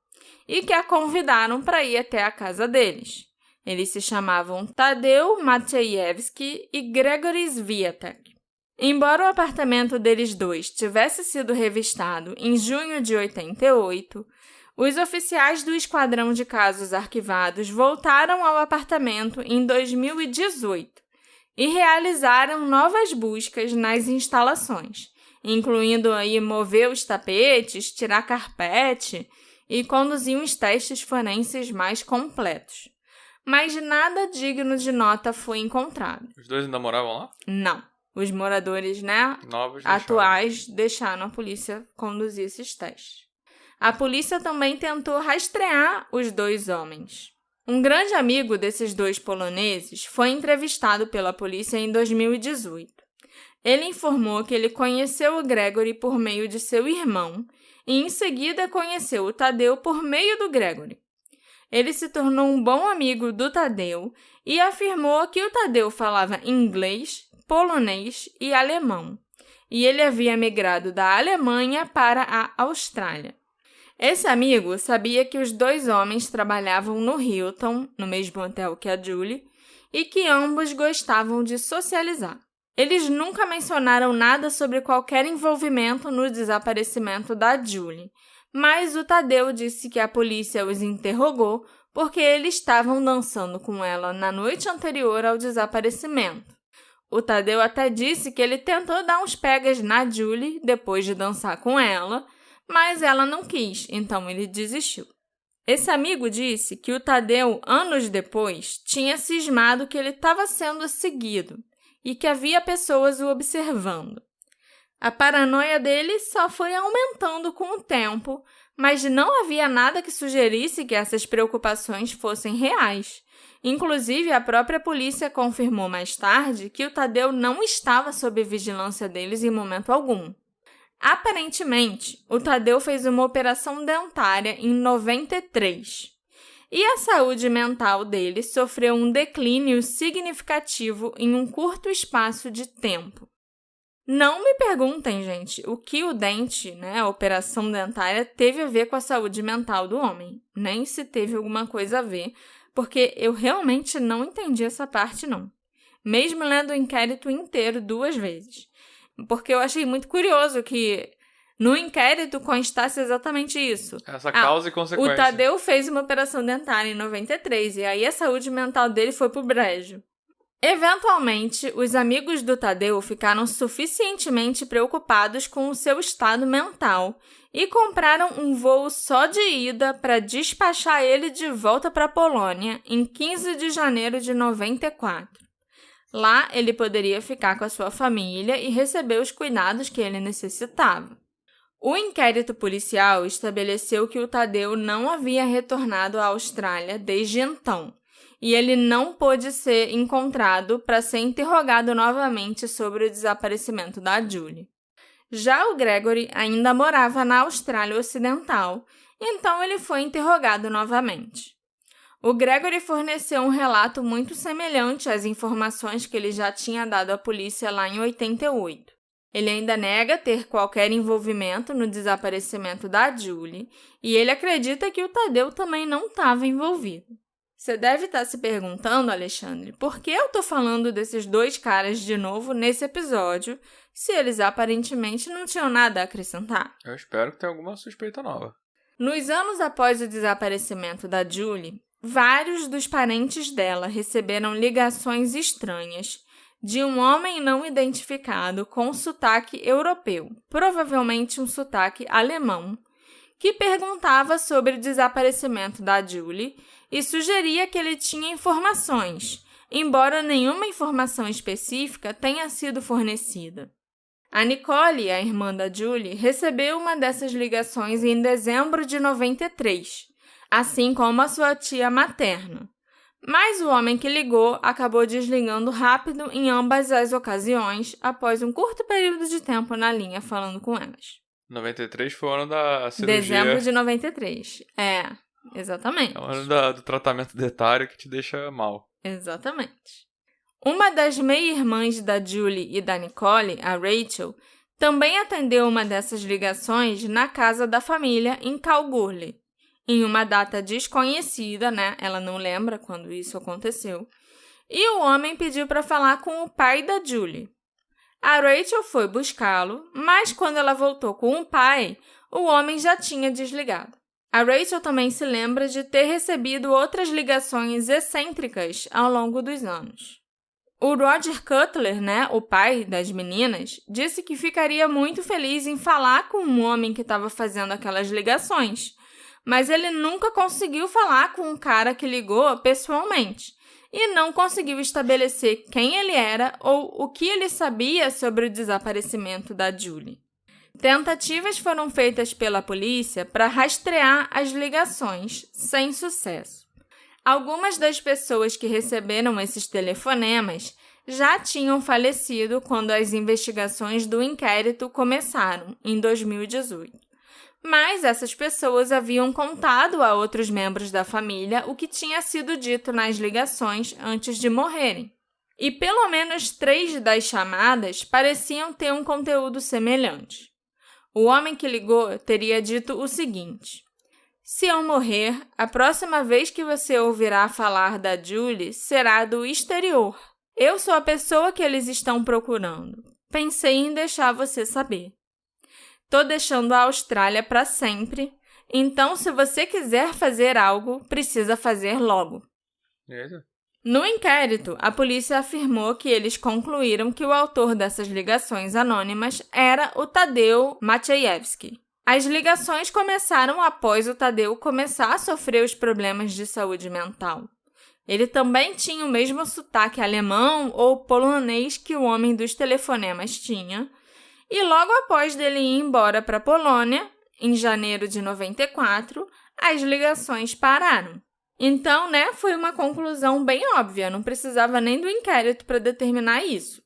e que a convidaram para ir até a casa deles. Eles se chamavam Tadeusz Maciejewski e Gregory Swiatek. Embora o apartamento deles 2 tivesse sido revistado em junho de 88, os oficiais do Esquadrão de Casos Arquivados voltaram ao apartamento em 2018 e realizaram novas buscas nas instalações, incluindo aí mover os tapetes, tirar carpete e conduzir uns testes forenses mais completos. Mas nada digno de nota foi encontrado. Os 2 ainda moravam lá? Não. Os moradores, Novos atuais deixaram a polícia conduzir esses testes. A polícia também tentou rastrear os 2 homens. Um grande amigo desses 2 poloneses foi entrevistado pela polícia em 2018. Ele informou que ele conheceu o Gregory por meio de seu irmão e, em seguida, conheceu o Tadeusz por meio do Gregory. Ele se tornou um bom amigo do Tadeusz e afirmou que o Tadeusz falava inglês, polonês e alemão, e ele havia migrado da Alemanha para a Austrália. Esse amigo sabia que os 2 homens trabalhavam no Hilton, no mesmo hotel que a Julie, e que ambos gostavam de socializar. Eles nunca mencionaram nada sobre qualquer envolvimento no desaparecimento da Julie, mas o Tadeusz disse que a polícia os interrogou porque eles estavam dançando com ela na noite anterior ao desaparecimento. O Tadeusz até disse que ele tentou dar uns pegas na Julie depois de dançar com ela, mas ela não quis, então ele desistiu. Esse amigo disse que o Tadeusz, anos depois, tinha cismado que ele estava sendo seguido e que havia pessoas o observando. A paranoia dele só foi aumentando com o tempo, mas não havia nada que sugerisse que essas preocupações fossem reais. Inclusive, a própria polícia confirmou mais tarde que o Tadeusz não estava sob vigilância deles em momento algum. Aparentemente, o Tadeusz fez uma operação dentária em 93 e a saúde mental dele sofreu um declínio significativo em um curto espaço de tempo. Não me perguntem, gente, o que o dente, a operação dentária, teve a ver com a saúde mental do homem. Nem se teve alguma coisa a ver, porque eu realmente não entendi essa parte, não. mesmo lendo o inquérito inteiro 2 vezes. Porque eu achei muito curioso que no inquérito constasse exatamente isso. Essa causa e consequência. O Tadeu fez uma operação dentária em 93 e aí a saúde mental dele foi pro brejo. Eventualmente, os amigos do Tadeu ficaram suficientemente preocupados com o seu estado mental e compraram um voo só de ida para despachar ele de volta para a Polônia em 15 de janeiro de 94. Lá, ele poderia ficar com a sua família e receber os cuidados que ele necessitava. O inquérito policial estabeleceu que o Tadeu não havia retornado à Austrália desde então, e ele não pôde ser encontrado para ser interrogado novamente sobre o desaparecimento da Julie. Já o Gregory ainda morava na Austrália Ocidental, então ele foi interrogado novamente. O Gregory forneceu um relato muito semelhante às informações que ele já tinha dado à polícia lá em 88. Ele ainda nega ter qualquer envolvimento no desaparecimento da Julie e ele acredita que o Tadeu também não estava envolvido. Você deve estar se perguntando, Alexandre, por que eu estou falando desses 2 caras de novo nesse episódio, se eles aparentemente não tinham nada a acrescentar? Eu espero que tenha alguma suspeita nova. Nos anos após o desaparecimento da Julie, vários dos parentes dela receberam ligações estranhas de um homem não identificado com sotaque europeu, provavelmente um sotaque alemão, que perguntava sobre o desaparecimento da Julie e sugeria que ele tinha informações, embora nenhuma informação específica tenha sido fornecida. A Nicole, a irmã da Julie, recebeu uma dessas ligações em dezembro de 93, assim como a sua tia materna. Mas o homem que ligou acabou desligando rápido em ambas as ocasiões, após um curto período de tempo na linha falando com elas. 93 foi o ano da cirurgia. Dezembro de 93. Exatamente. É o ano do tratamento dentário que te deixa mal. Exatamente. Uma das meia-irmãs da Julie e da Nicole, a Rachel, também atendeu uma dessas ligações na casa da família em Kalgoorlie, em uma data desconhecida, né? Ela não lembra quando isso aconteceu. E o homem pediu para falar com o pai da Julie. A Rachel foi buscá-lo, mas quando ela voltou com o pai, o homem já tinha desligado. A Rachel também se lembra de ter recebido outras ligações excêntricas ao longo dos anos. O Roger Cutler, né, o pai das meninas, disse que ficaria muito feliz em falar com o homem que estava fazendo aquelas ligações, mas ele nunca conseguiu falar com o cara que ligou pessoalmente e não conseguiu estabelecer quem ele era ou o que ele sabia sobre o desaparecimento da Julie. Tentativas foram feitas pela polícia para rastrear as ligações, sem sucesso. Algumas das pessoas que receberam esses telefonemas já tinham falecido quando as investigações do inquérito começaram, em 2018. Mas essas pessoas haviam contado a outros membros da família o que tinha sido dito nas ligações antes de morrerem. E pelo menos 3 das chamadas pareciam ter um conteúdo semelhante. O homem que ligou teria dito o seguinte: se eu morrer, a próxima vez que você ouvirá falar da Julie será do exterior. Eu sou a pessoa que eles estão procurando. Pensei em deixar você saber. Tô deixando a Austrália para sempre, então se você quiser fazer algo, precisa fazer logo. Eita. No inquérito, a polícia afirmou que eles concluíram que o autor dessas ligações anônimas era o Tadeu Maciejewski. As ligações começaram após o Tadeu começar a sofrer os problemas de saúde mental. Ele também tinha o mesmo sotaque alemão ou polonês que o homem dos telefonemas tinha, e logo após dele ir embora para a Polônia, em janeiro de 94, as ligações pararam. Então, foi uma conclusão bem óbvia, não precisava nem do inquérito para determinar isso.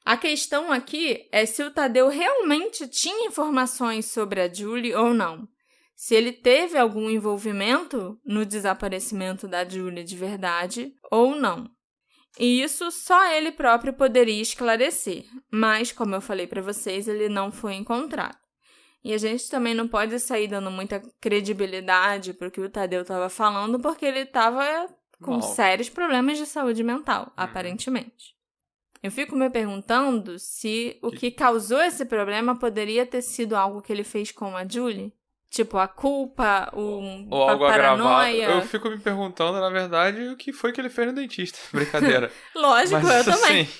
A questão aqui é se o Tadeu realmente tinha informações sobre a Julie ou não. Se ele teve algum envolvimento no desaparecimento da Julie de verdade ou não. E isso só ele próprio poderia esclarecer, mas, como eu falei para vocês, ele não foi encontrado. E a gente também não pode sair dando muita credibilidade para o que o Tadeu estava falando, porque ele estava com sérios problemas de saúde mental, aparentemente. Eu fico me perguntando se o que causou esse problema poderia ter sido algo que ele fez com a Julie. Tipo, a culpa, ou a algo agravado. paranoia. Eu fico me perguntando, na verdade, o que foi que ele fez no dentista. Brincadeira. Lógico, Mas, eu também. assim,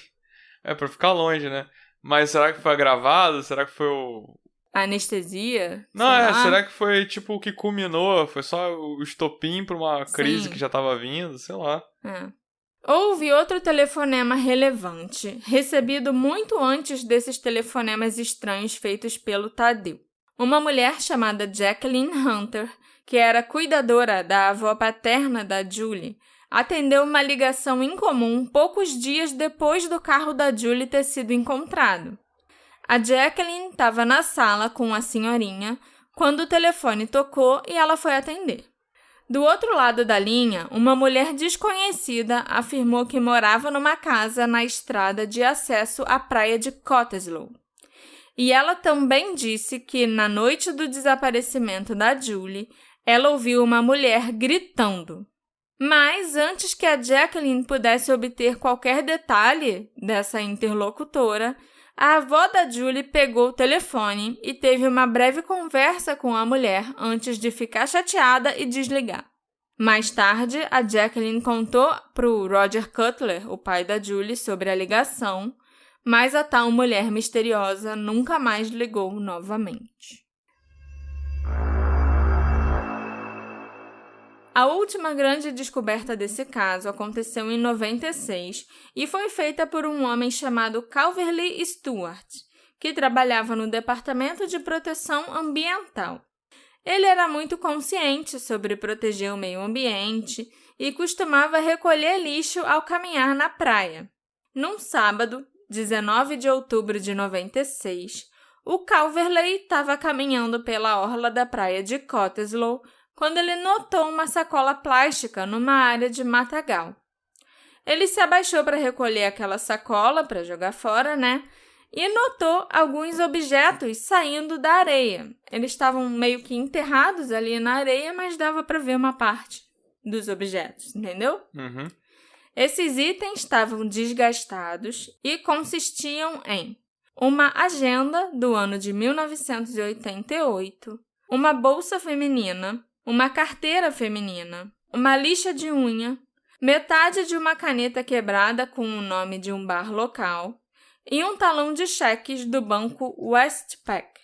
é pra ficar longe, né? Mas será que foi agravado? Será que foi o... A anestesia? Não, sei lá. será que foi tipo o que culminou? Foi só o estopim pra uma crise Sim. que já tava vindo? Sei lá. É. Houve outro telefonema relevante, recebido muito antes desses telefonemas estranhos feitos pelo Tadeu. Uma mulher chamada Jacqueline Hunter, que era cuidadora da avó paterna da Julie, atendeu uma ligação incomum poucos dias depois do carro da Julie ter sido encontrado. A Jacqueline estava na sala com a senhorinha quando o telefone tocou e ela foi atender. Do outro lado da linha, uma mulher desconhecida afirmou que morava numa casa na estrada de acesso à praia de Cottesloe. E ela também disse que, na noite do desaparecimento da Julie, ela ouviu uma mulher gritando. Mas, antes que a Jacqueline pudesse obter qualquer detalhe dessa interlocutora, a avó da Julie pegou o telefone e teve uma breve conversa com a mulher antes de ficar chateada e desligar. Mais tarde, a Jacqueline contou para o Roger Cutler, o pai da Julie, sobre a ligação, mas a tal mulher misteriosa nunca mais ligou novamente. A última grande descoberta desse caso aconteceu em 96 e foi feita por um homem chamado Calverley Stewart, que trabalhava no Departamento de Proteção Ambiental. Ele era muito consciente sobre proteger o meio ambiente e costumava recolher lixo ao caminhar na praia. Num sábado, 19 de outubro de 96, o Calverley estava caminhando pela orla da praia de Cottesloe quando ele notou uma sacola plástica numa área de matagal. Ele se abaixou para recolher aquela sacola para jogar fora, né? E notou alguns objetos saindo da areia. Eles estavam meio que enterrados ali na areia, mas dava para ver uma parte dos objetos, entendeu? Uhum. Esses itens estavam desgastados e consistiam em uma agenda do ano de 1988, uma bolsa feminina, uma carteira feminina, uma lixa de unha, metade de uma caneta quebrada com o nome de um bar local e um talão de cheques do banco Westpac.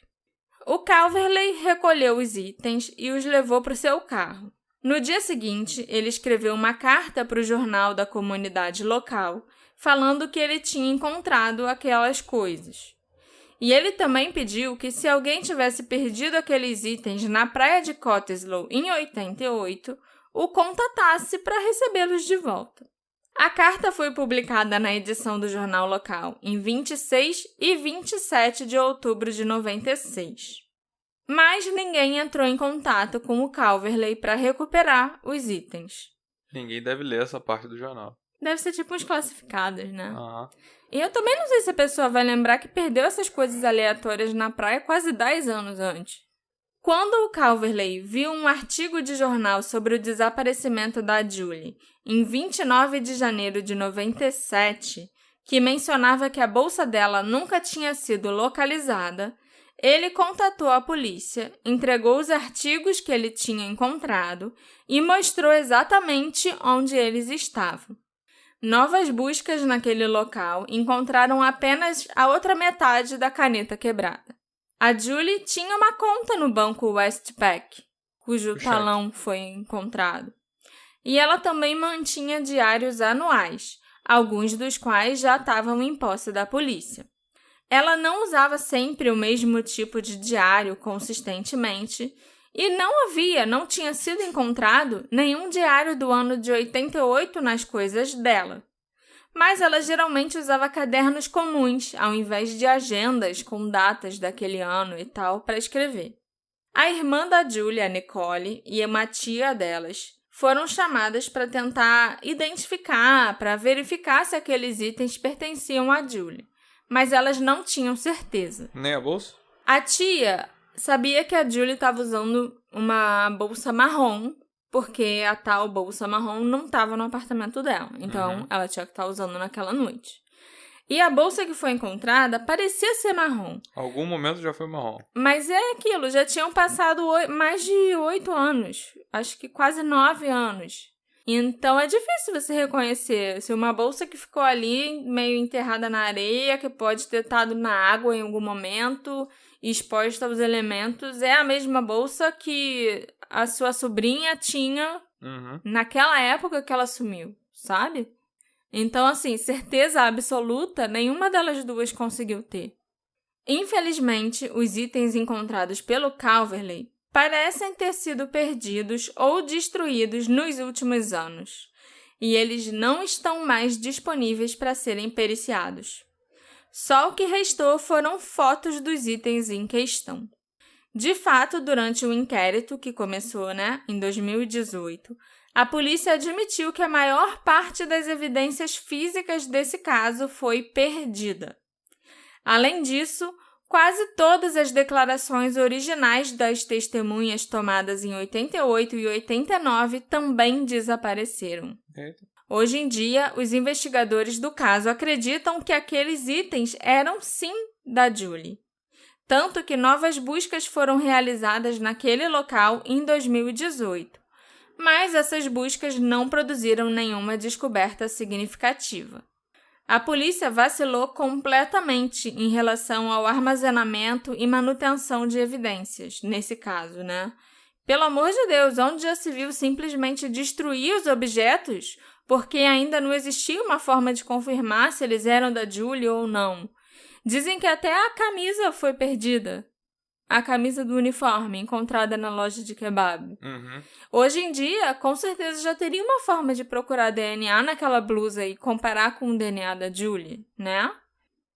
O Calverley recolheu os itens e os levou para o seu carro. No dia seguinte, ele escreveu uma carta para o jornal da comunidade local, falando que ele tinha encontrado aquelas coisas. E ele também pediu que, se alguém tivesse perdido aqueles itens na praia de Cottesloe em 88, o contatasse para recebê-los de volta. A carta foi publicada na edição do jornal local em 26 e 27 de outubro de 96. Mas ninguém entrou em contato com o Calverley para recuperar os itens. Ninguém deve ler essa parte do jornal. Deve ser tipo uns classificados, né? Aham. E eu também não sei se a pessoa vai lembrar que perdeu essas coisas aleatórias na praia quase 10 anos antes. Quando o Calverley viu um artigo de jornal sobre o desaparecimento da Julie em 29 de janeiro de 97, que mencionava que a bolsa dela nunca tinha sido localizada, ele contatou a polícia, entregou os artigos que ele tinha encontrado e mostrou exatamente onde eles estavam. Novas buscas naquele local encontraram apenas a outra metade da caneta quebrada. A Julie tinha uma conta no banco Westpac, cujo talão foi encontrado. E ela também mantinha diários anuais, alguns dos quais já estavam em posse da polícia. Ela não usava sempre o mesmo tipo de diário consistentemente e não tinha sido encontrado nenhum diário do ano de 88 nas coisas dela. Mas ela geralmente usava cadernos comuns, ao invés de agendas com datas daquele ano e tal, para escrever. A irmã da Julie, a Nicole, e uma tia delas foram chamadas para tentar identificar, para verificar se aqueles itens pertenciam a Julie. Mas elas não tinham certeza. Nem a bolsa? A tia sabia que a Julie estava usando uma bolsa marrom, porque a tal bolsa marrom não estava no apartamento dela. Então, ela tinha que estar usando naquela noite. E a bolsa que foi encontrada parecia ser marrom. Algum momento já foi marrom. Mas é aquilo, já tinham passado mais de 8 anos. Acho que quase 9 anos. Então é difícil você reconhecer se uma bolsa que ficou ali meio enterrada na areia, que pode ter estado na água em algum momento, exposta aos elementos, é a mesma bolsa que a sua sobrinha tinha naquela época que ela sumiu, sabe? Então, assim, certeza absoluta, nenhuma delas duas conseguiu ter. Infelizmente, os itens encontrados pelo Calverley parecem ter sido perdidos ou destruídos nos últimos anos, e eles não estão mais disponíveis para serem periciados. Só o que restou foram fotos dos itens em questão. De fato, durante o inquérito, que começou, em 2018, a polícia admitiu que a maior parte das evidências físicas desse caso foi perdida. Além disso, quase todas as declarações originais das testemunhas tomadas em 88 e 89 também desapareceram. Hoje em dia, os investigadores do caso acreditam que aqueles itens eram sim da Julie. Tanto que novas buscas foram realizadas naquele local em 2018. Mas essas buscas não produziram nenhuma descoberta significativa. A polícia vacilou completamente em relação ao armazenamento e manutenção de evidências, nesse caso, Pelo amor de Deus, onde já se viu simplesmente destruir os objetos porque ainda não existia uma forma de confirmar se eles eram da Julie ou não? Dizem que até a camisa foi perdida. A camisa do uniforme, encontrada na loja de kebab. Hoje em dia, com certeza já teria uma forma de procurar DNA naquela blusa e comparar com o DNA da Julie,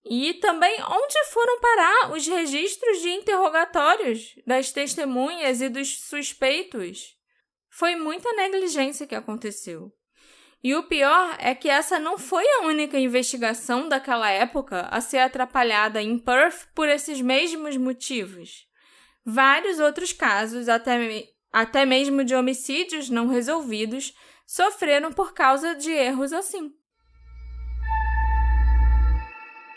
E também onde foram parar os registros de interrogatórios das testemunhas e dos suspeitos? Foi muita negligência que aconteceu. E o pior é que essa não foi a única investigação daquela época a ser atrapalhada em Perth por esses mesmos motivos. Vários outros casos, até mesmo de homicídios não resolvidos, sofreram por causa de erros assim.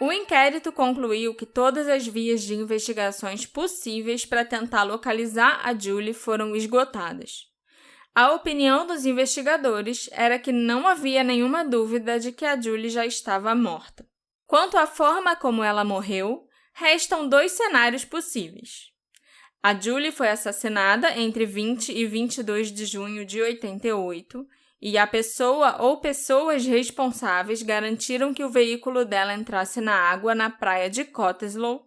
O inquérito concluiu que todas as vias de investigações possíveis para tentar localizar a Julie foram esgotadas. A opinião dos investigadores era que não havia nenhuma dúvida de que a Julie já estava morta. Quanto à forma como ela morreu, restam 2 cenários possíveis. A Julie foi assassinada entre 20 e 22 de junho de 88 e a pessoa ou pessoas responsáveis garantiram que o veículo dela entrasse na água na praia de Cottesloe,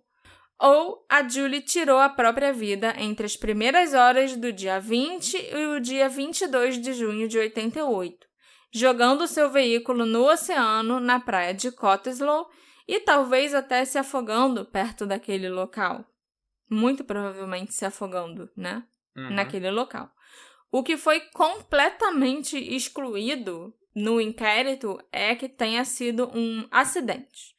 ou a Julie tirou a própria vida entre as primeiras horas do dia 20 e o dia 22 de junho de 88, jogando seu veículo no oceano na praia de Cottesloe e talvez até se afogando perto daquele local. Muito provavelmente se afogando, naquele local. O que foi completamente excluído no inquérito é que tenha sido um acidente.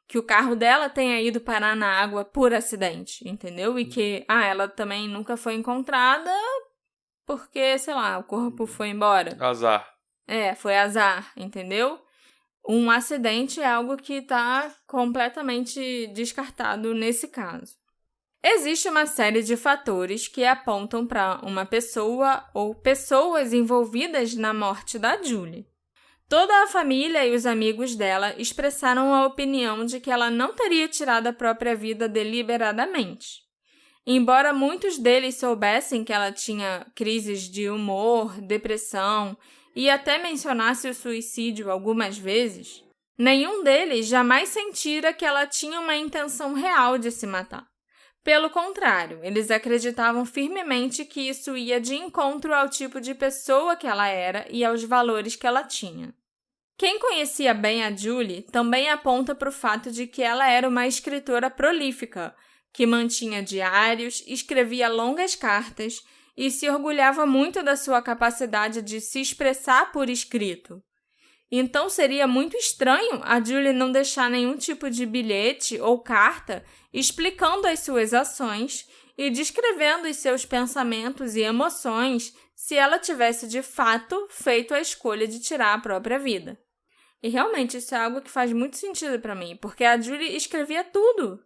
Que o carro dela tenha ido parar na água por acidente, entendeu? E que, ela também nunca foi encontrada porque, sei lá, o corpo foi embora. Azar. Foi azar, entendeu? Um acidente é algo que está completamente descartado nesse caso. Existe uma série de fatores que apontam para uma pessoa ou pessoas envolvidas na morte da Julie. Toda a família e os amigos dela expressaram a opinião de que ela não teria tirado a própria vida deliberadamente. Embora muitos deles soubessem que ela tinha crises de humor, depressão e até mencionasse o suicídio algumas vezes, nenhum deles jamais sentira que ela tinha uma intenção real de se matar. Pelo contrário, eles acreditavam firmemente que isso ia de encontro ao tipo de pessoa que ela era e aos valores que ela tinha. Quem conhecia bem a Julie também aponta para o fato de que ela era uma escritora prolífica, que mantinha diários, escrevia longas cartas e se orgulhava muito da sua capacidade de se expressar por escrito. Então seria muito estranho a Julie não deixar nenhum tipo de bilhete ou carta explicando as suas ações e descrevendo os seus pensamentos e emoções se ela tivesse de fato feito a escolha de tirar a própria vida. E realmente isso é algo que faz muito sentido pra mim, porque a Julie escrevia tudo.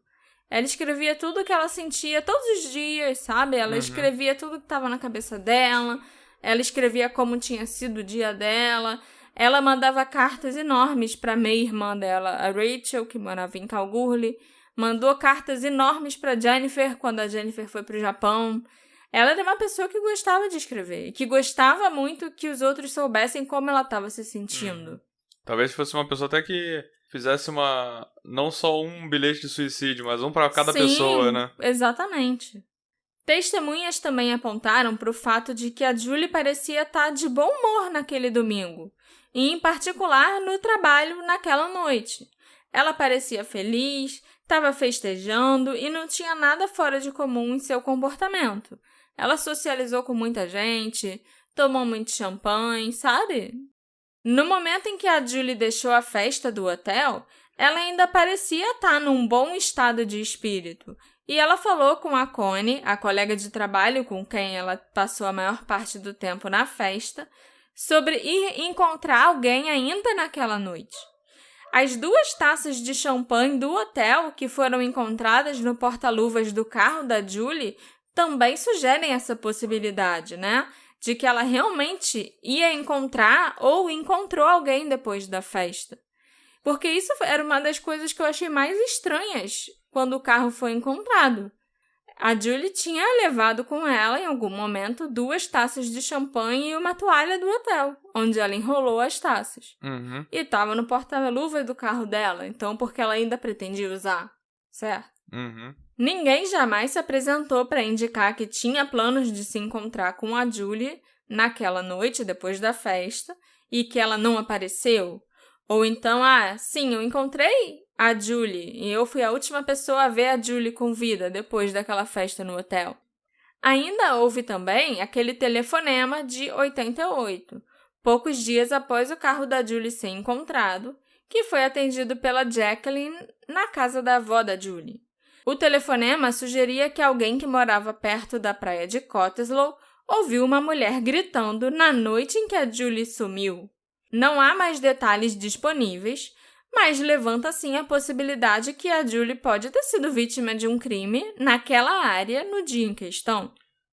Ela escrevia tudo que ela sentia todos os dias, sabe? Ela escrevia tudo que estava na cabeça dela. Ela escrevia como tinha sido o dia dela. Ela mandava cartas enormes para meia-irmã dela, a Rachel, que morava em Kalgoorlie. Mandou cartas enormes para Jennifer quando a Jennifer foi para o Japão. Ela era uma pessoa que gostava de escrever e que gostava muito que os outros soubessem como ela estava se sentindo. Talvez fosse uma pessoa até que fizesse não só um bilhete de suicídio, mas um para cada pessoa, né? Exatamente. Testemunhas também apontaram para o fato de que a Julie parecia estar de bom humor naquele domingo, e em particular no trabalho naquela noite. Ela parecia feliz, estava festejando e não tinha nada fora de comum em seu comportamento. Ela socializou com muita gente, tomou muito champanhe, sabe? No momento em que a Julie deixou a festa do hotel, ela ainda parecia estar num bom estado de espírito. E ela falou com a Connie, a colega de trabalho com quem ela passou a maior parte do tempo na festa, sobre ir encontrar alguém ainda naquela noite. As 2 taças de champanhe do hotel que foram encontradas no porta-luvas do carro da Julie também sugerem essa possibilidade, né? De que ela realmente ia encontrar ou encontrou alguém depois da festa. Porque isso era uma das coisas que eu achei mais estranhas quando o carro foi encontrado. A Julie tinha levado com ela, em algum momento, 2 taças de champanhe e uma toalha do hotel, onde ela enrolou as taças. E estava no porta-luvas do carro dela, então porque ela ainda pretendia usar, certo? Ninguém jamais se apresentou para indicar que tinha planos de se encontrar com a Julie naquela noite, depois da festa, e que ela não apareceu. Ou então, sim, eu encontrei a Julie e eu fui a última pessoa a ver a Julie com vida depois daquela festa no hotel. Ainda houve também aquele telefonema de 88, poucos dias após o carro da Julie ser encontrado, que foi atendido pela Jacqueline na casa da avó da Julie. O telefonema sugeria que alguém que morava perto da praia de Cottesloe ouviu uma mulher gritando na noite em que a Julie sumiu. Não há mais detalhes disponíveis, mas levanta sim a possibilidade que a Julie pode ter sido vítima de um crime naquela área no dia em questão.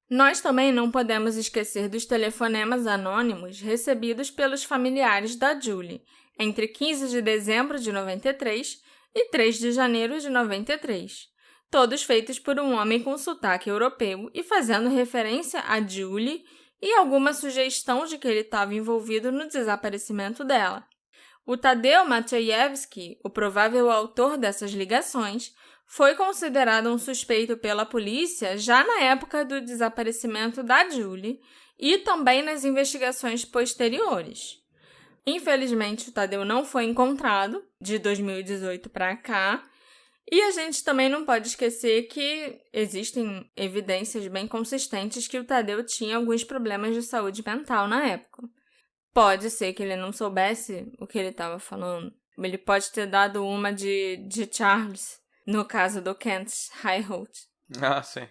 Nós também não podemos esquecer dos telefonemas anônimos recebidos pelos familiares da Julie entre 15 de dezembro de 93 e 3 de janeiro de 93. Todos feitos por um homem com sotaque europeu e fazendo referência a Julie e alguma sugestão de que ele estava envolvido no desaparecimento dela. O Tadeu Maciejewski, o provável autor dessas ligações, foi considerado um suspeito pela polícia já na época do desaparecimento da Julie e também nas investigações posteriores. Infelizmente, o Tadeu não foi encontrado de 2018 para cá. E a gente também não pode esquecer que existem evidências bem consistentes que o Tadeu tinha alguns problemas de saúde mental na época. Pode ser que ele não soubesse o que ele estava falando. Ele pode ter dado uma de Charles, no caso do Kent Highholt. Sim.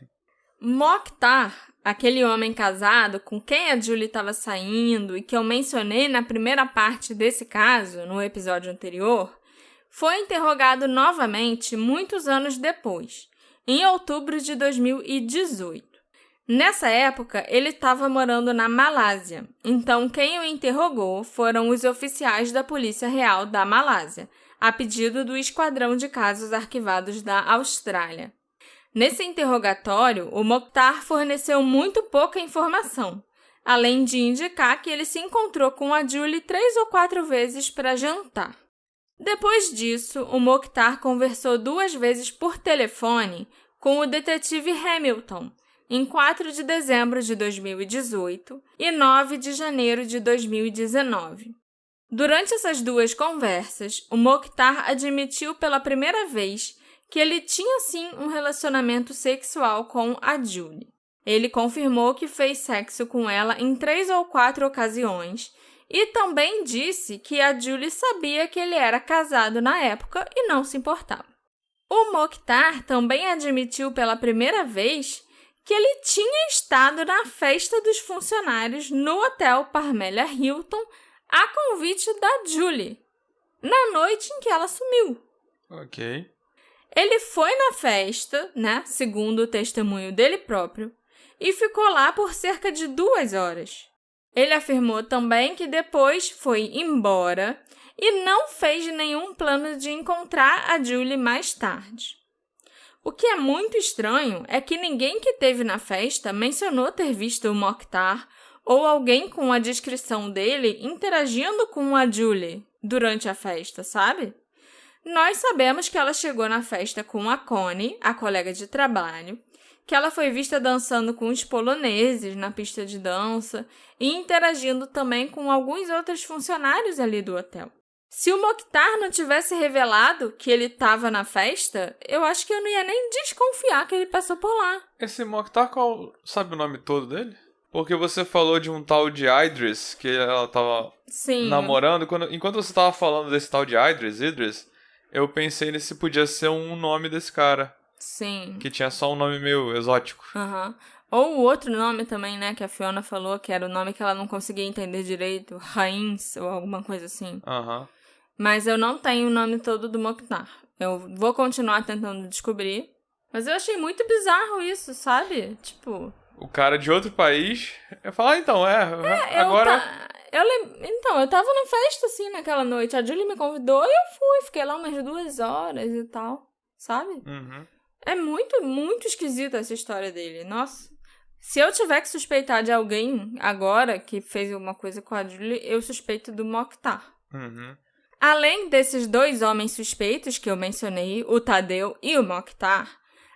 Mokhtar, aquele homem casado com quem a Julie estava saindo e que eu mencionei na primeira parte desse caso, no episódio anterior, foi interrogado novamente muitos anos depois, em outubro de 2018. Nessa época, ele estava morando na Malásia, então quem o interrogou foram os oficiais da Polícia Real da Malásia, a pedido do Esquadrão de Casos Arquivados da Austrália. Nesse interrogatório, o Mokhtar forneceu muito pouca informação, além de indicar que ele se encontrou com a Julie 3 ou 4 vezes para jantar. Depois disso, o Mokhtar conversou 2 vezes por telefone com o detetive Hamilton, em 4 de dezembro de 2018 e 9 de janeiro de 2019. Durante essas 2 conversas, o Mokhtar admitiu pela primeira vez que ele tinha sim um relacionamento sexual com a Julie. Ele confirmou que fez sexo com ela em 3 ou 4 ocasiões e também disse que a Julie sabia que ele era casado na época e não se importava. O Mokhtar também admitiu pela primeira vez que ele tinha estado na festa dos funcionários no Hotel Parmelia Hilton a convite da Julie. na noite em que ela sumiu. Ok. Ele foi na festa, né, segundo o testemunho dele próprio, e ficou lá por cerca de 2 horas. Ele afirmou também que depois foi embora e não fez nenhum plano de encontrar a Julie mais tarde. O que é muito estranho é que ninguém que esteve na festa mencionou ter visto o Mokhtar ou alguém com a descrição dele interagindo com a Julie durante a festa, sabe? Nós sabemos que ela chegou na festa com a Connie, a colega de trabalho, que ela foi vista dançando com os poloneses na pista de dança e interagindo também com alguns outros funcionários ali do hotel. Se o Mokhtar não tivesse revelado que ele estava na festa, eu acho que eu não ia nem desconfiar que ele passou por lá. Esse Mokhtar, sabe o nome todo dele? Porque você falou de um tal de Idris, que ela tava namorando. Enquanto você tava falando desse tal de Idris, eu pensei nesse podia ser um nome desse cara. Sim. Que tinha só um nome meio exótico. Uhum. Ou o outro nome também, né, que a Fiona falou, que era o nome que ela não conseguia entender direito, Heinz ou alguma coisa assim. Aham. Mas eu não tenho o nome todo do Mokhtar. Eu vou continuar tentando descobrir. Mas eu achei muito bizarro isso, sabe? Tipo... O cara de outro país... Eu falo, agora... Então, eu tava na festa, assim, naquela noite. A Julie me convidou e eu fui. Fiquei lá umas 2 horas e tal, sabe? Uhum. É muito, muito esquisita essa história dele. Nossa. Se eu tiver que suspeitar de alguém agora que fez alguma coisa com a Julie, eu suspeito do Mokhtar. Uhum. Além desses 2 homens suspeitos que eu mencionei, o Tadeu e o Mokhtar,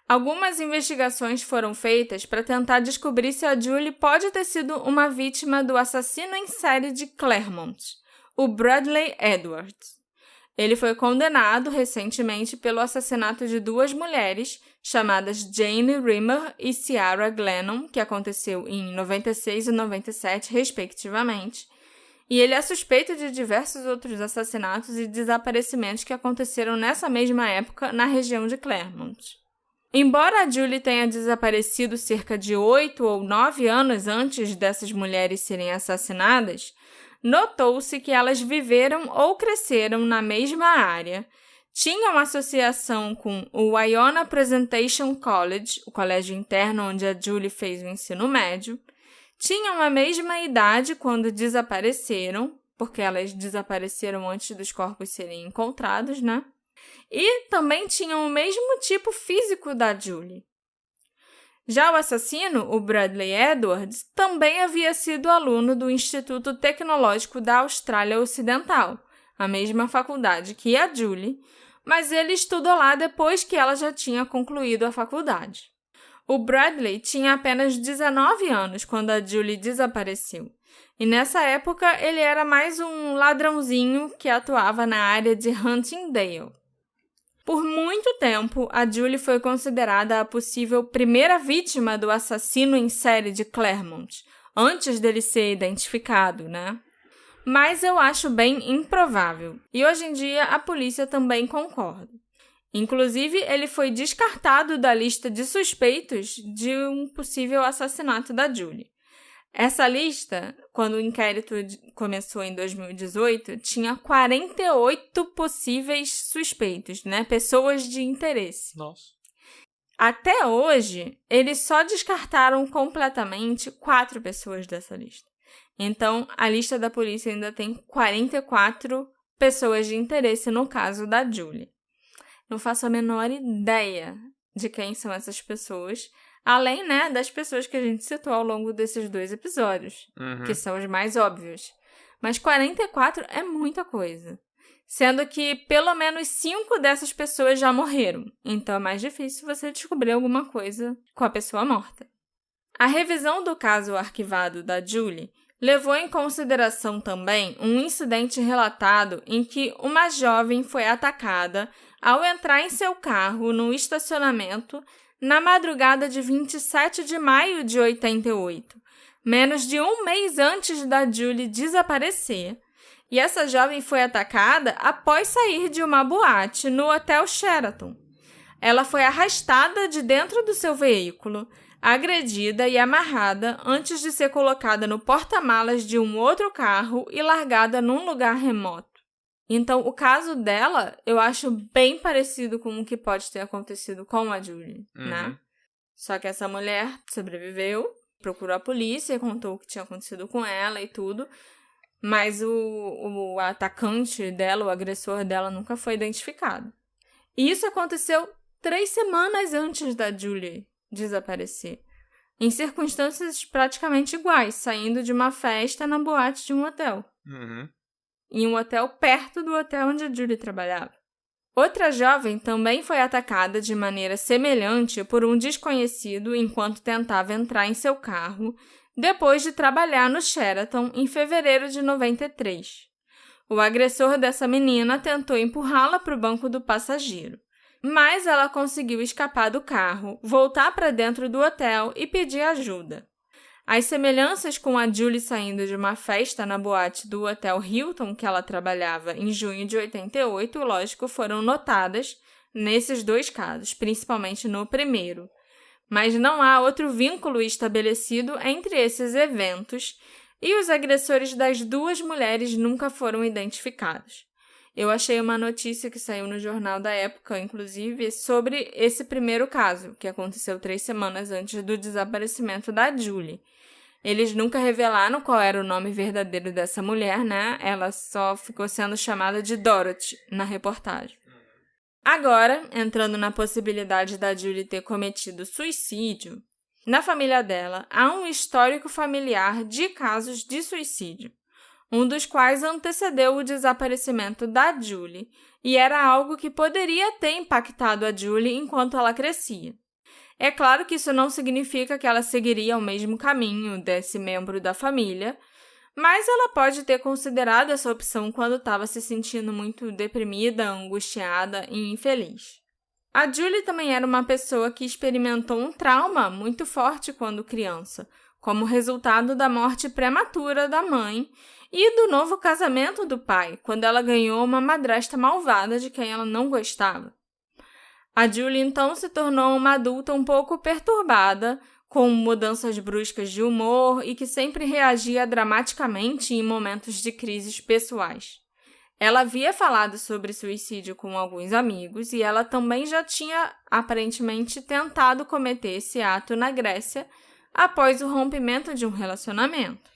algumas investigações foram feitas para tentar descobrir se a Julie pode ter sido uma vítima do assassino em série de Claremont, o Bradley Edwards. Ele foi condenado recentemente pelo assassinato de 2 mulheres, chamadas Jane Rimmer e Ciara Glennon, que aconteceu em 96 e 97, respectivamente, e ele é suspeito de diversos outros assassinatos e desaparecimentos que aconteceram nessa mesma época na região de Claremont. Embora a Julie tenha desaparecido cerca de 8 ou 9 anos antes dessas mulheres serem assassinadas, notou-se que elas viveram ou cresceram na mesma área, tinham associação com o Iona Presentation College, o colégio interno onde a Julie fez o ensino médio, tinham a mesma idade quando desapareceram, porque elas desapareceram antes dos corpos serem encontrados, né? E também tinham o mesmo tipo físico da Julie. Já o assassino, o Bradley Edwards, também havia sido aluno do Instituto Tecnológico da Austrália Ocidental, a mesma faculdade que a Julie, mas ele estudou lá depois que ela já tinha concluído a faculdade. O Bradley tinha apenas 19 anos quando a Julie desapareceu, e nessa época ele era mais um ladrãozinho que atuava na área de Huntingdale. Por muito tempo, a Julie foi considerada a possível primeira vítima do assassino em série de Claremont, antes dele ser identificado, né? Mas eu acho bem improvável, e hoje em dia a polícia também concorda. Inclusive, ele foi descartado da lista de suspeitos de um possível assassinato da Julie. Essa lista, quando o inquérito começou em 2018, tinha 48 possíveis suspeitos, né? Pessoas de interesse. Nossa. Até hoje, eles só descartaram completamente 4 pessoas dessa lista. Então, a lista da polícia ainda tem 44 pessoas de interesse no caso da Julie. Não faço a menor ideia de quem são essas pessoas, além, né, das pessoas que a gente citou ao longo desses 2 episódios, que são os mais óbvios. Mas 44 é muita coisa, sendo que pelo menos 5 dessas pessoas já morreram, então é mais difícil você descobrir alguma coisa com a pessoa morta. A revisão do caso arquivado da Julie levou em consideração também um incidente relatado em que uma jovem foi atacada ao entrar em seu carro no estacionamento na madrugada de 27 de maio de 88, menos de um mês antes da Julie desaparecer. E essa jovem foi atacada após sair de uma boate no Hotel Sheraton. Ela foi arrastada de dentro do seu veículo, agredida e amarrada antes de ser colocada no porta-malas de um outro carro e largada num lugar remoto. Então, o caso dela, eu acho bem parecido com o que pode ter acontecido com a Julie, né? Só que essa mulher sobreviveu, procurou a polícia, contou o que tinha acontecido com ela e tudo, mas o atacante dela, o agressor dela, nunca foi identificado. E isso aconteceu 3 semanas antes da Julie desaparecer, em circunstâncias praticamente iguais, saindo de uma festa na boate de um hotel. Em um hotel perto do hotel onde a Julie trabalhava. Outra jovem também foi atacada de maneira semelhante por um desconhecido enquanto tentava entrar em seu carro, depois de trabalhar no Sheraton em fevereiro de 93. O agressor dessa menina tentou empurrá-la para o banco do passageiro, mas ela conseguiu escapar do carro, voltar para dentro do hotel e pedir ajuda. As semelhanças com a Julie saindo de uma festa na boate do Hotel Hilton que ela trabalhava em junho de 88, lógico, foram notadas nesses 2 casos, principalmente no primeiro. Mas não há outro vínculo estabelecido entre esses eventos e os agressores das 2 mulheres nunca foram identificados. Eu achei uma notícia que saiu no jornal da época, inclusive, sobre esse primeiro caso, que aconteceu 3 semanas antes do desaparecimento da Julie. Eles nunca revelaram qual era o nome verdadeiro dessa mulher, né? Ela só ficou sendo chamada de Dorothy na reportagem. Agora, entrando na possibilidade da Julie ter cometido suicídio, na família dela há um histórico familiar de casos de suicídio, um dos quais antecedeu o desaparecimento da Julie e era algo que poderia ter impactado a Julie enquanto ela crescia. É claro que isso não significa que ela seguiria o mesmo caminho desse membro da família, mas ela pode ter considerado essa opção quando estava se sentindo muito deprimida, angustiada e infeliz. A Julie também era uma pessoa que experimentou um trauma muito forte quando criança, como resultado da morte prematura da mãe e do novo casamento do pai, quando ela ganhou uma madrasta malvada de quem ela não gostava. A Julie, então, se tornou uma adulta um pouco perturbada, com mudanças bruscas de humor e que sempre reagia dramaticamente em momentos de crises pessoais. Ela havia falado sobre suicídio com alguns amigos e ela também já tinha, aparentemente, tentado cometer esse ato na Grécia após o rompimento de um relacionamento.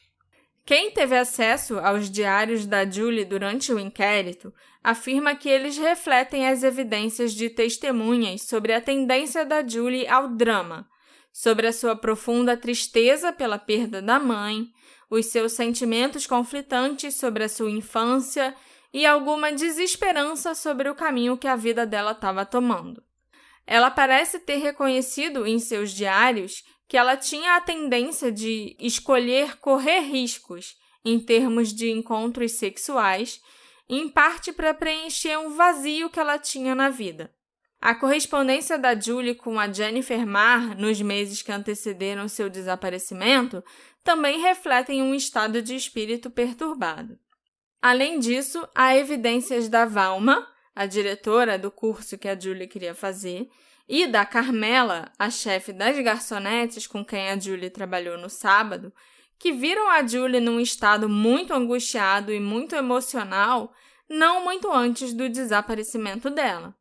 Quem teve acesso aos diários da Julie durante o inquérito afirma que eles refletem as evidências de testemunhas sobre a tendência da Julie ao drama, sobre a sua profunda tristeza pela perda da mãe, os seus sentimentos conflitantes sobre a sua infância e alguma desesperança sobre o caminho que a vida dela estava tomando. Ela parece ter reconhecido em seus diários que ela tinha a tendência de escolher correr riscos em termos de encontros sexuais, em parte para preencher um vazio que ela tinha na vida. A correspondência da Julie com a Jennifer Marr nos meses que antecederam seu desaparecimento também refletem um estado de espírito perturbado. Além disso, há evidências da Valma, a diretora do curso que a Julie queria fazer, e da Carmela, a chefe das garçonetes com quem a Julie trabalhou no sábado, que viram a Julie num estado muito angustiado e muito emocional, não muito antes do desaparecimento dela.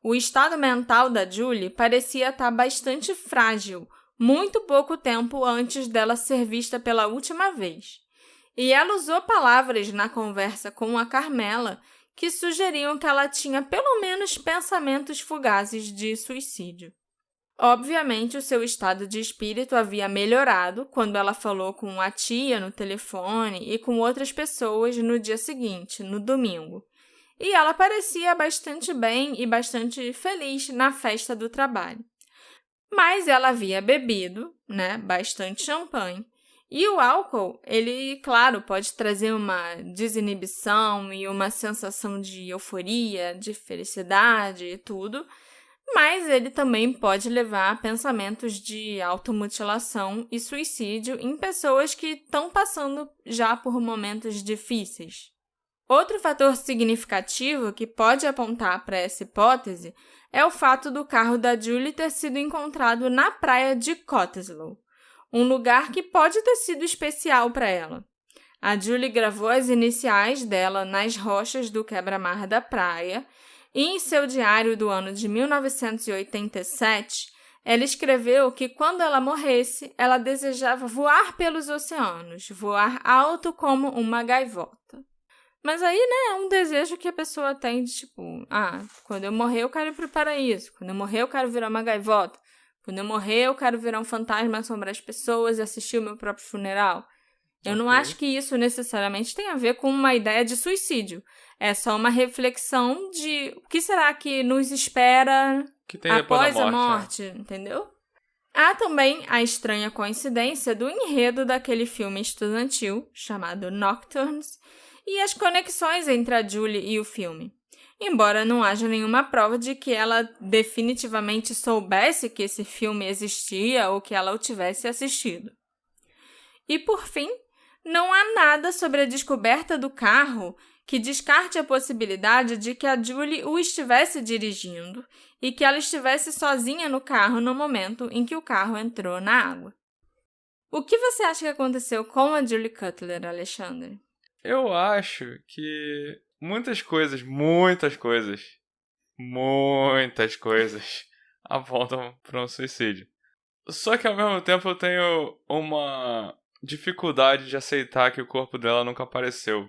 O estado mental da Julie parecia estar bastante frágil, muito pouco tempo antes dela ser vista pela última vez. E ela usou palavras na conversa com a Carmela que sugeriam que ela tinha pelo menos pensamentos fugazes de suicídio. Obviamente, o seu estado de espírito havia melhorado quando ela falou com a tia no telefone e com outras pessoas no dia seguinte, no domingo. E ela parecia bastante bem e bastante feliz na festa do trabalho. Mas ela havia bebido, bastante champanhe. E o álcool, ele, claro, pode trazer uma desinibição e uma sensação de euforia, de felicidade e tudo, mas ele também pode levar a pensamentos de automutilação e suicídio em pessoas que estão passando já por momentos difíceis. Outro fator significativo que pode apontar para essa hipótese é o fato do carro da Julie ter sido encontrado na praia de Cottesloe, um lugar que pode ter sido especial para ela. A Julie gravou as iniciais dela nas rochas do quebra-mar da praia e em seu diário do ano de 1987, ela escreveu que quando ela morresse, ela desejava voar pelos oceanos, voar alto como uma gaivota. Mas aí, né, é um desejo que a pessoa tem de tipo, quando eu morrer eu quero ir pro paraíso, quando eu morrer eu quero virar uma gaivota, quando eu morrer eu quero virar um fantasma, assombrar as pessoas e assistir o meu próprio funeral. Eu não acho que isso necessariamente tem a ver com uma ideia de suicídio. É só uma reflexão de o que será que nos espera após a morte, entendeu? Há também a estranha coincidência do enredo daquele filme estudantil chamado Nocturnes e as conexões entre a Julie e o filme. Embora não haja nenhuma prova de que ela definitivamente soubesse que esse filme existia ou que ela o tivesse assistido. E, por fim, não há nada sobre a descoberta do carro que descarte a possibilidade de que a Julie o estivesse dirigindo e que ela estivesse sozinha no carro no momento em que o carro entrou na água. O que você acha que aconteceu com a Julie Cutler, Alexandre? Eu acho que muitas coisas apontam para um suicídio. Só que ao mesmo tempo eu tenho uma dificuldade de aceitar que o corpo dela nunca apareceu.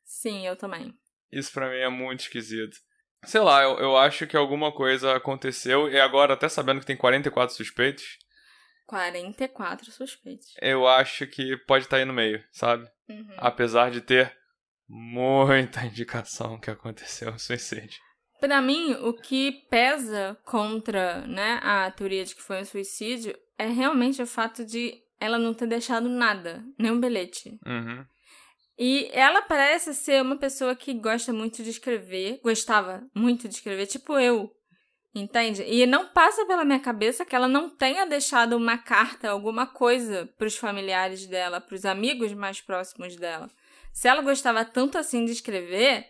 Sim, eu também. Isso pra mim é muito esquisito. Sei lá, eu acho que alguma coisa aconteceu e agora, até sabendo que tem 44 suspeitos... 44 suspeitos. Eu acho que pode estar aí no meio, sabe? Uhum. Apesar de ter muita indicação que aconteceu um suicídio. Pra mim, o que pesa contra, né, a teoria de que foi um suicídio é realmente o fato de ela não ter deixado nada, nenhum bilhete. Uhum. E ela parece ser uma pessoa que gosta muito de escrever, gostava muito de escrever, tipo eu, entende? E não passa pela minha cabeça que ela não tenha deixado uma carta, alguma coisa pros familiares dela, pros amigos mais próximos dela. Se ela gostava tanto assim de escrever,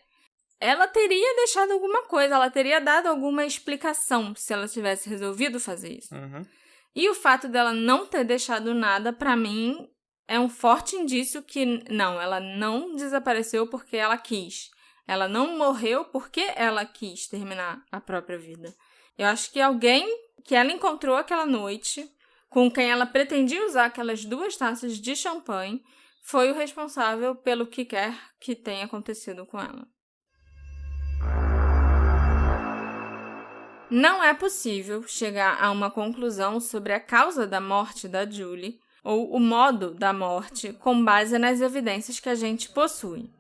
ela teria deixado alguma coisa, ela teria dado alguma explicação se ela tivesse resolvido fazer isso. Uhum. E o fato dela não ter deixado nada, pra mim, é um forte indício que, não, ela não desapareceu porque ela quis. Ela não morreu porque ela quis terminar a própria vida. Eu acho que alguém que ela encontrou aquela noite, com quem ela pretendia usar aquelas 2 taças de champanhe, foi o responsável pelo que quer que tenha acontecido com ela. Não é possível chegar a uma conclusão sobre a causa da morte da Julie ou o modo da morte com base nas evidências que a gente possui.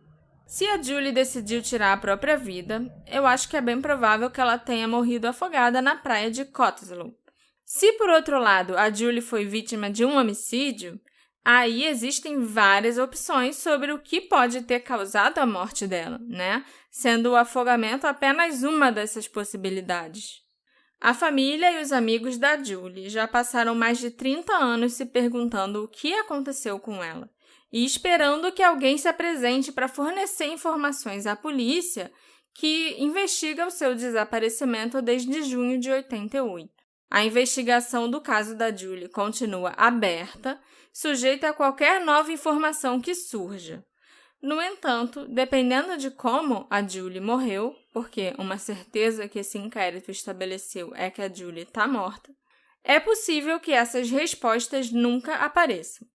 Se a Julie decidiu tirar a própria vida, eu acho que é bem provável que ela tenha morrido afogada na praia de Cottesloe. Se, por outro lado, a Julie foi vítima de um homicídio, aí existem várias opções sobre o que pode ter causado a morte dela, né? Sendo o afogamento apenas uma dessas possibilidades. A família e os amigos da Julie já passaram mais de 30 anos se perguntando o que aconteceu com ela e esperando que alguém se apresente para fornecer informações à polícia que investiga o seu desaparecimento desde junho de 88. A investigação do caso da Julie continua aberta, sujeita a qualquer nova informação que surja. No entanto, dependendo de como a Julie morreu, porque uma certeza que esse inquérito estabeleceu é que a Julie está morta, é possível que essas respostas nunca apareçam.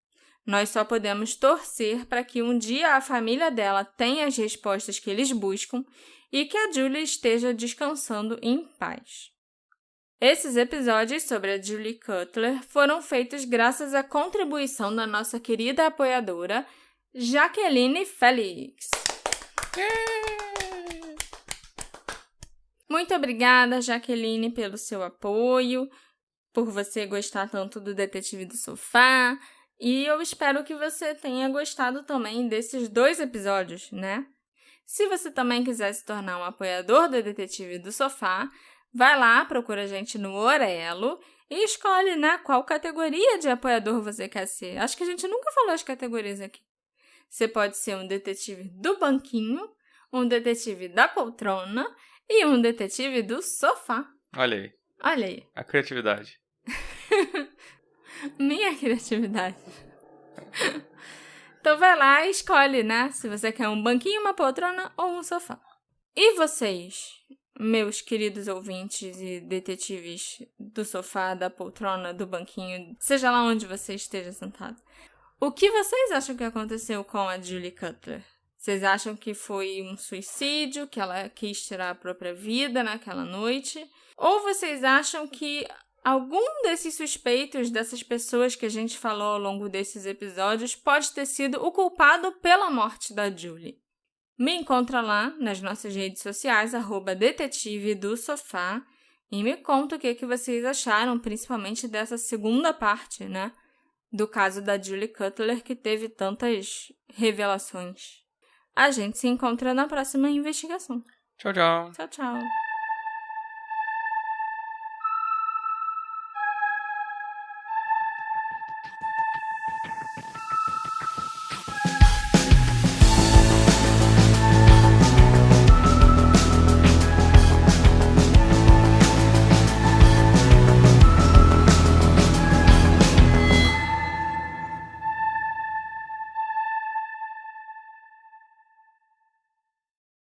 Nós só podemos torcer para que um dia a família dela tenha as respostas que eles buscam e que a Julie esteja descansando em paz. Esses episódios sobre a Julie Cutler foram feitos graças à contribuição da nossa querida apoiadora, Jaqueline Félix. Muito obrigada, Jaqueline, pelo seu apoio, por você gostar tanto do Detetive do Sofá, e eu espero que você tenha gostado também desses 2 episódios, né? Se você também quiser se tornar um apoiador do Detetive do Sofá, vai lá, procura a gente no Orelo e escolhe, né, qual categoria de apoiador você quer ser. Acho que a gente nunca falou as categorias aqui. Você pode ser um detetive do banquinho, um detetive da poltrona e um detetive do sofá. Olha aí. Olha aí. A criatividade. Minha criatividade. Então vai lá e escolhe, né? Se você quer um banquinho, uma poltrona ou um sofá. E vocês, meus queridos ouvintes e detetives do sofá, da poltrona, do banquinho, seja lá onde você esteja sentado, o que vocês acham que aconteceu com a Julie Cutler? Vocês acham que foi um suicídio, que ela quis tirar a própria vida naquela noite? Ou vocês acham que algum desses suspeitos, dessas pessoas que a gente falou ao longo desses episódios, pode ter sido o culpado pela morte da Julie? Me encontra lá nas nossas redes sociais, @detetive do sofá, e me conta o que vocês acharam, principalmente dessa segunda parte, né? Do caso da Julie Cutler, que teve tantas revelações. A gente se encontra na próxima investigação. Tchau, tchau. Tchau, tchau.